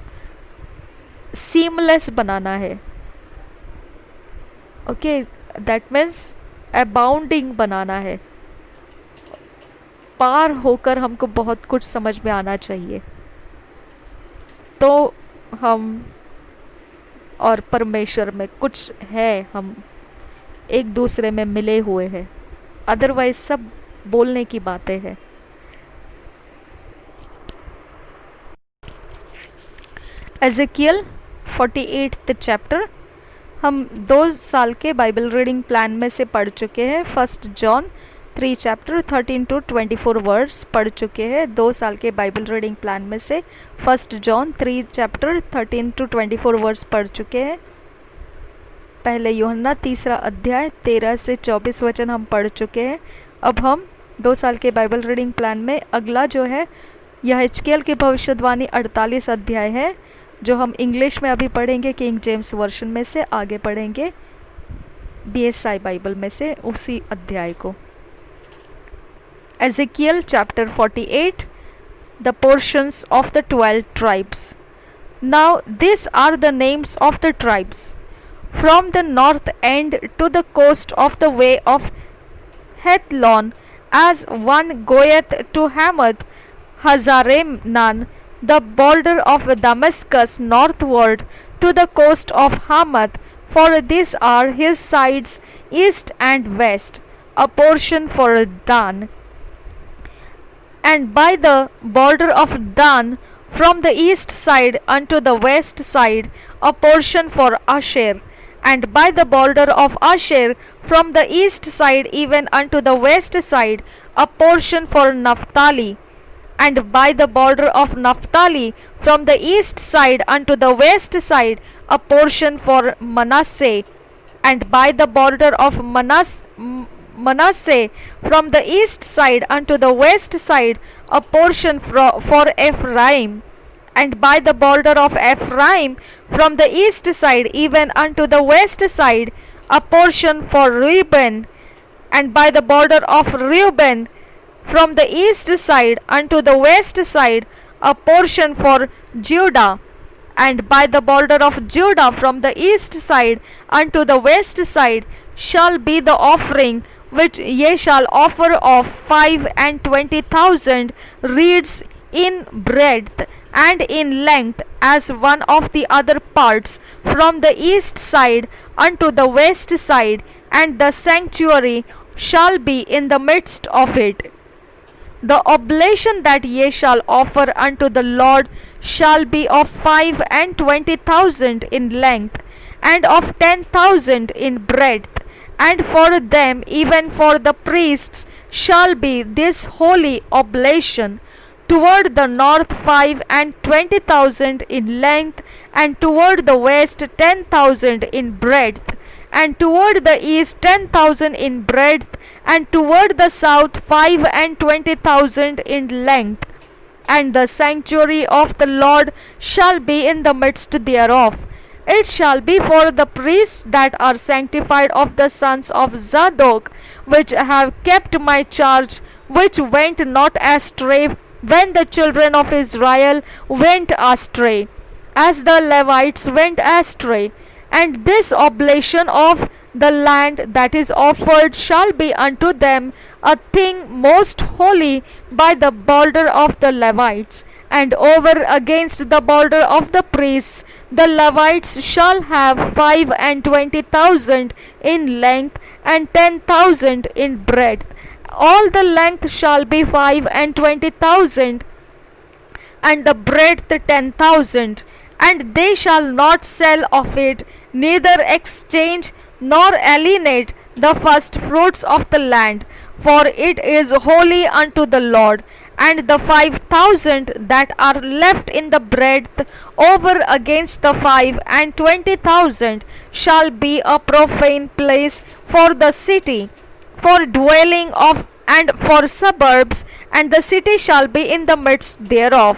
Speaker 1: सीमलेस बनाना है। ओके, दैट मीन्स अबाउंडिंग बनाना है, पार होकर हमको बहुत कुछ समझ में आना चाहिए। तो हम और परमेश्वर में कुछ है, हम एक दूसरे में मिले हुए हैं, अदरवाइज सब बोलने की बातें हैं। एजेकियल 48th चैप्टर हम 2 साल के बाइबल रीडिंग प्लान में से पढ़ चुके हैं। 1 जॉन 3 चैप्टर 13 to 24 वर्ड्स पढ़ चुके हैं 2 साल के बाइबल रीडिंग प्लान में से। 1 जॉन 3 चैप्टर 13 to 24 वर्ड्स पढ़ चुके हैं। पहले यूहन्ना 3 अध्याय 13 से 24 वचन हम पढ़ चुके हैं। अब हम 2 साल के बाइबल रीडिंग प्लान में अगला जो है यह हिजकिय्याह की भविष्यवाणी 48 अध्याय है, जो हम इंग्लिश में अभी पढ़ेंगे किंग जेम्स वर्शन में से, आगे पढ़ेंगे BSI बाइबल में से उसी अध्याय को। Ezekiel chapter 48, the portions of the 12 tribes. Now these are the names of the tribes. From the north end to the coast of the way of Hethlon, as one goeth to Hamath Hazarenan, the border of Damascus northward to the coast of Hamath, for these are his sides east and west, a portion for Dan. And by the border of Dan, from the east side unto the west side, a portion for Asher. And by the border of Asher, from the east side even unto the west side, a portion for Naphtali. And by the border of Naphtali, from the east side unto the west side, a portion for Manasseh. And by the border of Manasseh, from the east side unto the west side, a portion for Ephraim. And by the border of Ephraim, from the east side even unto the west side, a portion for Reuben. And by the border of Reuben, from the east side unto the west side, a portion for Judah. And by the border of Judah, from the east side unto the west side, shall be the offering which ye shall offer of 25,000 reeds in breadth and in length, as one of the other parts, from the east side unto the west side, and the sanctuary shall be in the midst of it. The oblation that ye shall offer unto the Lord shall be of 25,000 in length, and of 10,000 in breadth. And for them, even for the priests, shall be this holy oblation. Toward the north 25,000 in length, and toward the west 10,000 in breadth, and toward the east 10,000 in breadth, and toward the south 25,000 in length. And the sanctuary of the Lord shall be in the midst thereof. It shall be for the priests that are sanctified of the sons of Zadok, which have kept my charge, which went not astray when the children of Israel went astray, as the Levites went astray. And this oblation of the land that is offered shall be unto them a thing most holy by the border of the Levites. And over against the border of the priests, the Levites shall have 25,000 in length, and 10,000 in breadth. All the length shall be 25,000, and the breadth 10,000. And they shall not sell of it, neither exchange nor alienate the first fruits of the land, for it is holy unto the Lord. And the 5,000 that are left in the breadth over against the 25,000 shall be a profane place for the city, for dwelling of and for suburbs, and the city shall be in the midst thereof.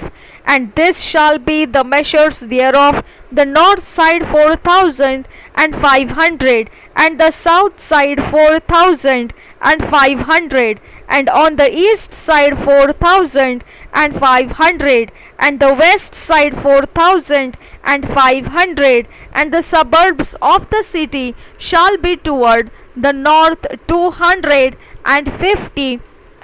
Speaker 1: And this shall be the measures thereof: the north side 4,500, and the south side 4,500, and on the east side 4,500, and the west side 4,500, and the suburbs of the city shall be toward the north 250,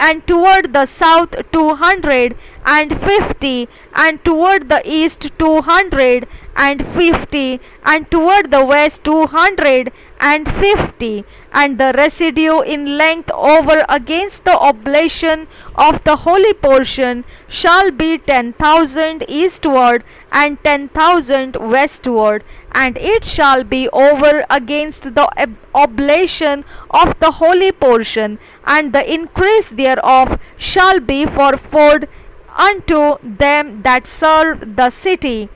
Speaker 1: and toward the south 250, and toward the east 250, and toward the west 250, and the residue in length over against the oblation of the holy portion shall be 10,000 eastward and 10,000 westward, and it shall be over against the oblation of the holy portion, and the increase thereof shall be for food unto them that serve the city.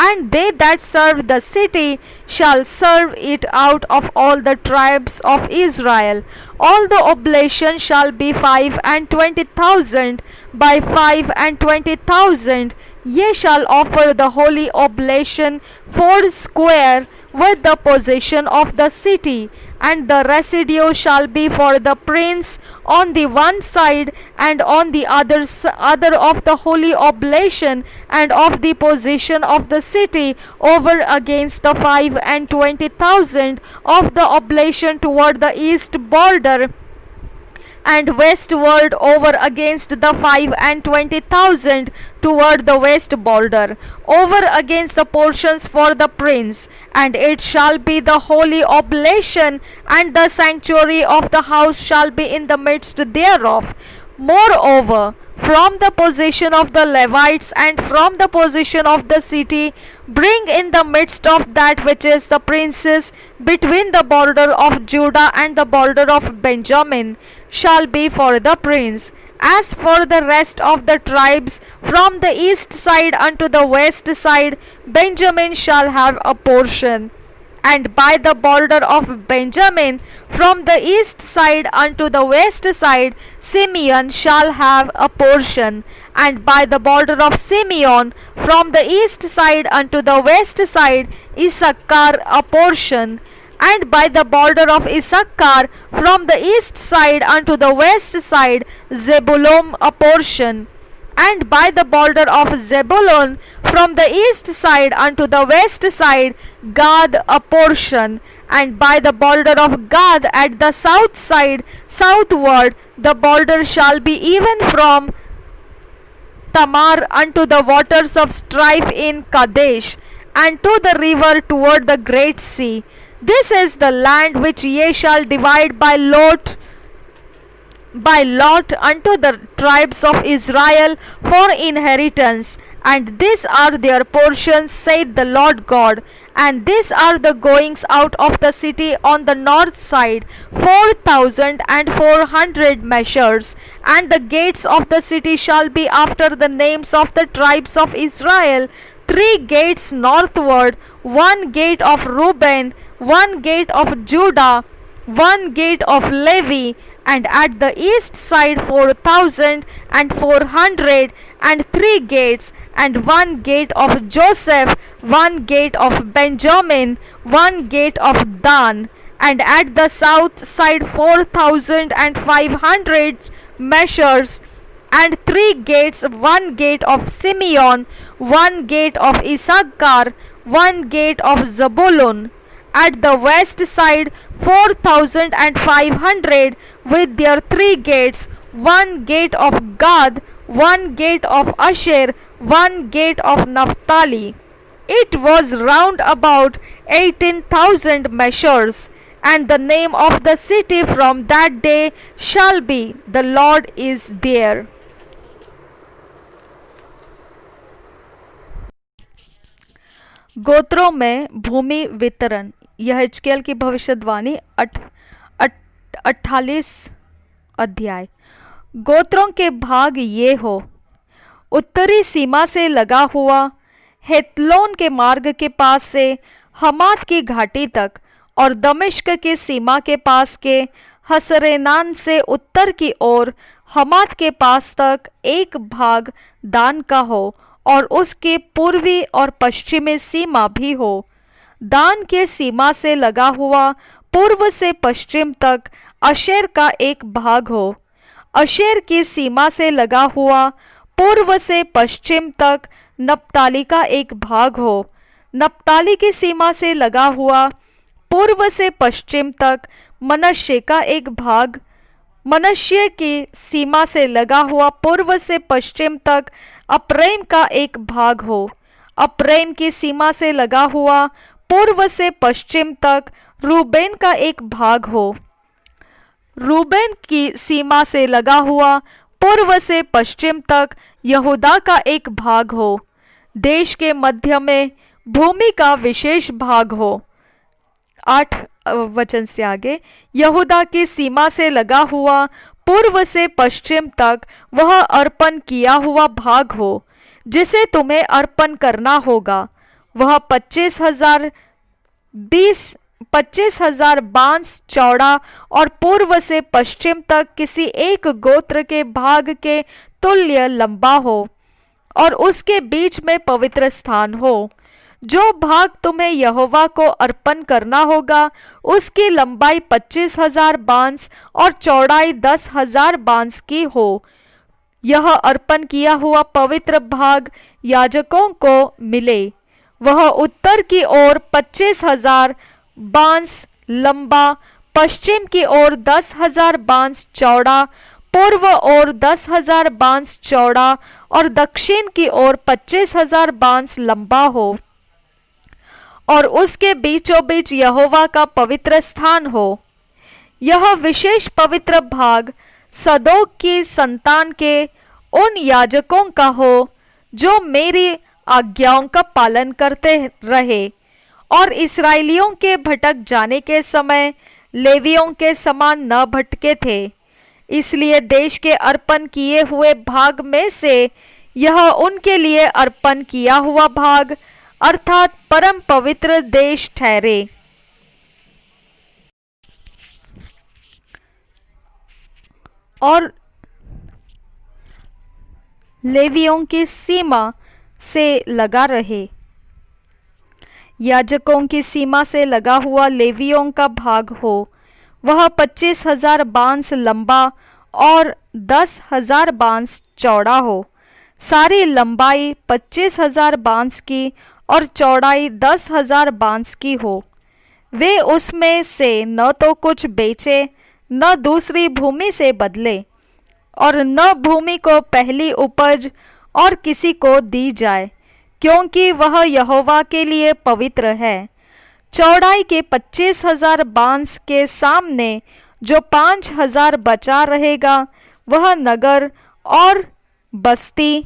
Speaker 1: And they that serve the city shall serve it out of all the tribes of Israel. All the oblation shall be 25,000 by 25,000. Ye shall offer the holy oblation foursquare with the possession of the city, and the residue shall be for the prince on the one side, and on the other of the holy oblation and of the possession of the city over against the 25,000 of the oblation toward the east border, and westward over against the 25,000 toward the west border, over against the portions for the prince. And it shall be the holy oblation, and the sanctuary of the house shall be in the midst thereof. Moreover, from the possession of the Levites and from the possession of the city, bring in the midst of that which is the prince's, between the border of Judah and the border of Benjamin, shall be for the prince. As for the rest of the tribes, from the east side unto the west side, Benjamin shall have a portion. And by the border of Benjamin, from the east side unto the west side, Simeon shall have a portion. And by the border of Simeon, from the east side unto the west side, Issachar a portion. And by the border of Issachar, from the east side unto the west side, Zebulun a portion. And by the border of Zebulun, from the east side unto the west side, Gad a portion. And by the border of Gad at the south side southward, the border shall be even from Tamar unto the waters of strife in Kadesh, and to the river toward the great sea. This is the land which ye shall divide by lot unto the tribes of Israel for inheritance. And these are their portions, saith the Lord God. And these are the goings out of the city on the north side, 4,400 measures. And the gates of the city shall be after the names of the tribes of Israel, 3 gates northward, 1 gate of Reuben, 1 gate of Judah, 1 gate of Levi, and at the east side 4,400, and 3 gates, and 1 gate of Joseph, 1 gate of Benjamin, 1 gate of Dan, and at the south side 4,500 measures, and 3 gates, 1 gate of Simeon, 1 gate of Issachar, 1 gate of Zebulun. At the west side 4,500 with their 3 gates, 1 gate of Gad, 1 gate of Asher, 1 gate of Naphtali. It was round about 18,000 measures. And the name of the city from that day shall be, The Lord is there. गोत्रों में भूमि वितरण। यहेजकेल की भविष्यवाणी 48 अध्याय। गोत्रों के भाग ये हो, उत्तरी सीमा से लगा हुआ हेतलोन के मार्ग के पास से हमात की घाटी तक, और दमिश्क की सीमा के पास के हसरेनान से उत्तर की ओर हमात के पास तक एक भाग दान का हो और उसकी पूर्वी और पश्चिमी सीमा भी हो। दान के सीमा से लगा हुआ पूर्व से पश्चिम तक अशेर का एक भाग हो। अशेर की सीमा से लगा हुआ पूर्व से पश्चिम तक नप्ताली का एक भाग हो। नप्ताली की सीमा से लगा हुआ पूर्व से पश्चिम तक मनश्शे का एक भाग। मनश्शे की सीमा से लगा हुआ पूर्व से पश्चिम तक अप्रैम का एक भाग हो। अप्रैम की सीमा से लगा हुआ पूर्व से पश्चिम तक रूबेन का एक भाग हो। रूबेन की सीमा से लगा हुआ पूर्व से पश्चिम तक यहूदा का एक भाग हो। देश के मध्य में भूमि का विशेष भाग हो। 8 वचन से आगे, यहूदा की सीमा से लगा हुआ पूर्व से पश्चिम तक वह अर्पण किया हुआ भाग हो जिसे तुम्हें अर्पण करना होगा। वह 25,000 बांस चौड़ा और पूर्व से पश्चिम तक किसी एक गोत्र के भाग के तुल्य लंबा हो और उसके बीच में पवित्र स्थान हो। जो भाग तुम्हें यहोवा को अर्पण करना होगा उसकी लंबाई 25,000 बांस और चौड़ाई 10,000 बांस की हो। यह अर्पण किया हुआ पवित्र भाग याजकों को मिले। वह उत्तर की ओर 25,000 बांस लंबा, पश्चिम की ओर 10,000 बांस चौड़ा, पूर्व ओर 10,000 बांस चौड़ा और दक्षिण की ओर 25,000 बांस लंबा हो और उसके बीचों बीच यहोवा का पवित्र स्थान हो। यह विशेष पवित्र भाग सदोक की संतान के उन याजकों का हो जो मेरी आज्ञाओं का पालन करते रहे और इस्राएलियों के भटक जाने के समय लेवियों के समान न भटके थे। इसलिए देश के अर्पण किए हुए भाग में से यह उनके लिए अर्पण किया हुआ भाग अर्थात परम पवित्र देश ठहरे। और लेवियों की सीमा से लगा रहे। याजकों की सीमा से लगा हुआ लेवियों का भाग हो। वह 25,000 बांस लंबा और 10,000 बांस चौड़ा हो। सारी लंबाई 25,000 बांस की और चौड़ाई 10,000 बांस की हो। वे उसमें से न तो कुछ बेचे न दूसरी भूमि से बदले और न भूमि को पहली उपज और किसी को दी जाए, क्योंकि वह यहोवा के लिए पवित्र है। चौड़ाई के 25,000 बांस के सामने जो 5,000 बचा रहेगा वह नगर और बस्ती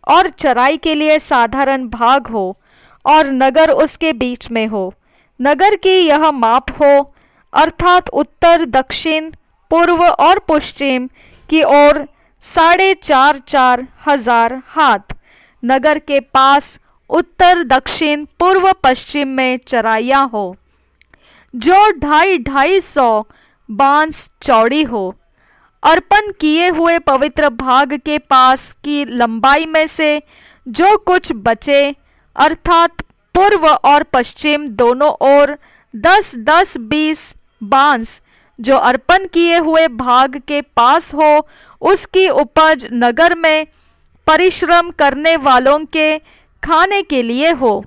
Speaker 1: और चराई के लिए साधारण भाग हो और नगर उसके बीच में हो। नगर की यह माप हो अर्थात उत्तर, दक्षिण, पूर्व और पश्चिम की ओर 4,500 हजार हाथ। नगर के पास उत्तर, दक्षिण, पूर्व, पश्चिम में चराइयाँ हो जो 250 बांस चौड़ी हो। अर्पण किए हुए पवित्र भाग के पास की लंबाई में से जो कुछ बचे अर्थात पूर्व और पश्चिम दोनों ओर 10-10, 20 बांस जो अर्पण किए हुए भाग के पास हो, उसकी उपज नगर में परिश्रम करने वालों के खाने के लिए हो।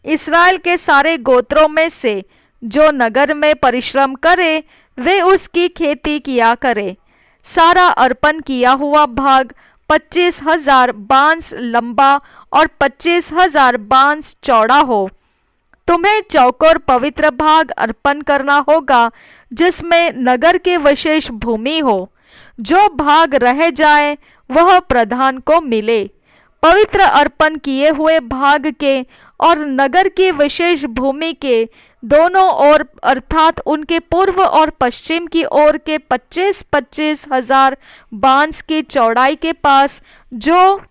Speaker 1: इस्राएल के सारे गोत्रों में से जो नगर में परिश्रम करे वे उसकी खेती किया करे। सारा अर्पण किया हुआ भाग 25,000 बांस लंबा और 25,000 बांस चौड़ा हो। तुम्हें चौकोर पवित्र भाग अर्पण करना होगा जिसमें नगर के विशेष भूमि हो। जो भाग रह जाए वह प्रधान को मिले। पवित्र अर्पण किए हुए भाग के और नगर की विशेष भूमि के दोनों ओर अर्थात उनके पूर्व और पश्चिम की ओर के 25-25 हजार बांस की चौड़ाई के पास जो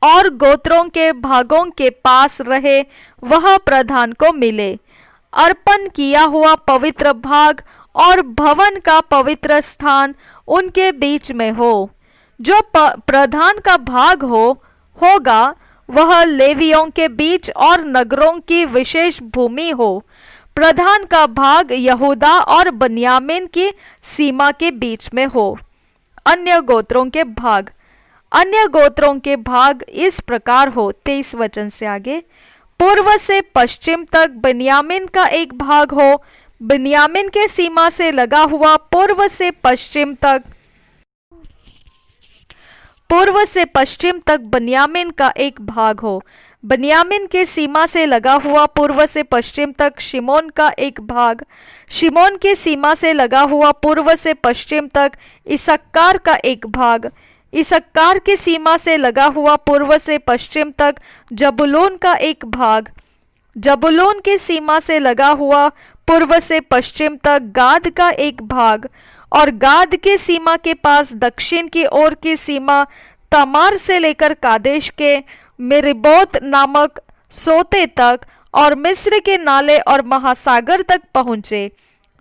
Speaker 1: और गोत्रों के भागों के पास रहे वह प्रधान को मिले। अर्पण किया हुआ पवित्र भाग और भवन का पवित्र स्थान उनके बीच में हो। जो प्रधान का भाग होगा वह लेवियों के बीच और नगरों की विशेष भूमि हो। प्रधान का भाग यहूदा और बन्यामीन की सीमा के बीच में हो। अन्य गोत्रों के भाग इस प्रकार हो। 23 वचन से आगे, पूर्व से पश्चिम तक बन्यामीन का एक भाग हो। बन्यामीन के सीमा से लगा हुआ पूर्व से पश्चिम तक बन्यामीन का एक भाग हो। बन्यामीन के सीमा से लगा हुआ पूर्व से पश्चिम तक शिमोन का एक भाग। शिमोन की सीमा से लगा हुआ पूर्व से पश्चिम तक इस्साकार का एक भाग। इस्साकार की सीमा से लगा हुआ पूर्व से पश्चिम तक जबूलून का एक भाग। जबूलून की सीमा से लगा हुआ पूर्व से पश्चिम तक गाद का एक भाग। और गाद की सीमा के पास दक्षिण की ओर की सीमा तमार से लेकर कादेश के मेरिबोत नामक सोते तक और मिस्र के नाले और महासागर तक पहुंचे।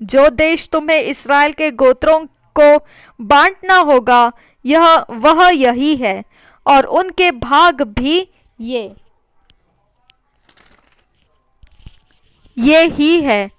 Speaker 1: जो देश तुम्हें इस्राएल के गोत्रों को बांटना होगा वह यही है, और उनके भाग भी ये ही है।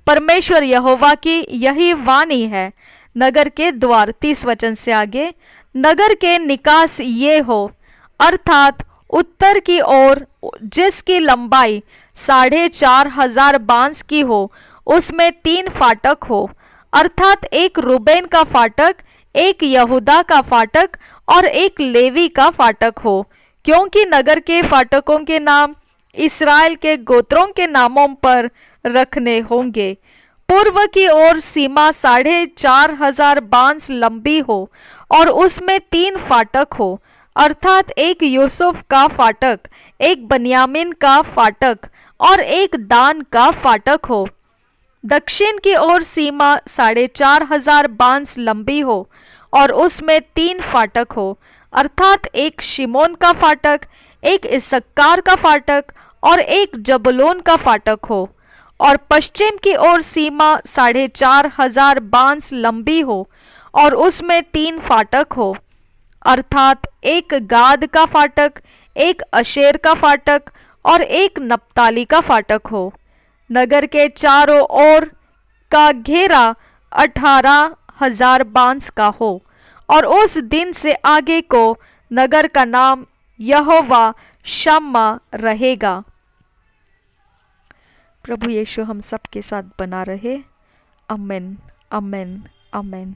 Speaker 1: परमेश्वर यहोवा की यही वाणी है। नगर के द्वार, 30 वचन से आगे, नगर के निकास ये हो, अर्थात उत्तर की ओर जिसकी लंबाई 4,500 बांस की हो, उसमें 3 फाटक हो, अर्थात एक रूबेन का फाटक, एक यहूदा का फाटक और एक लेवी का फाटक हो, क्योंकि नगर के फाटकों के नाम इस्राएल के गोत्रों के नामों पर रखने होंगे। पूर्व की ओर सीमा 4,500 बांस लंबी हो और उसमें 3 फाटक हो, अर्थात एक यूसुफ का फाटक, एक बन्यामीन का फाटक और एक दान का फाटक हो। दक्षिण की ओर सीमा 4,500 बांस लंबी हो और उसमें 3 फाटक हो, अर्थात एक शिमोन का फाटक, एक इस्साकार का फाटक और एक जबूलून का फाटक हो। और पश्चिम की ओर सीमा 4,500 बांस लंबी हो और उसमें 3 फाटक हो, अर्थात एक गाद का फाटक, एक अशेर का फाटक और एक नप्ताली का फाटक हो। नगर के चारों ओर का घेरा 18,000 बांस का हो, और उस दिन से आगे को नगर का नाम यहोवा शम्मा रहेगा। प्रभु यीशु हम सब के साथ बना रहे। आमेन, आमेन, आमेन।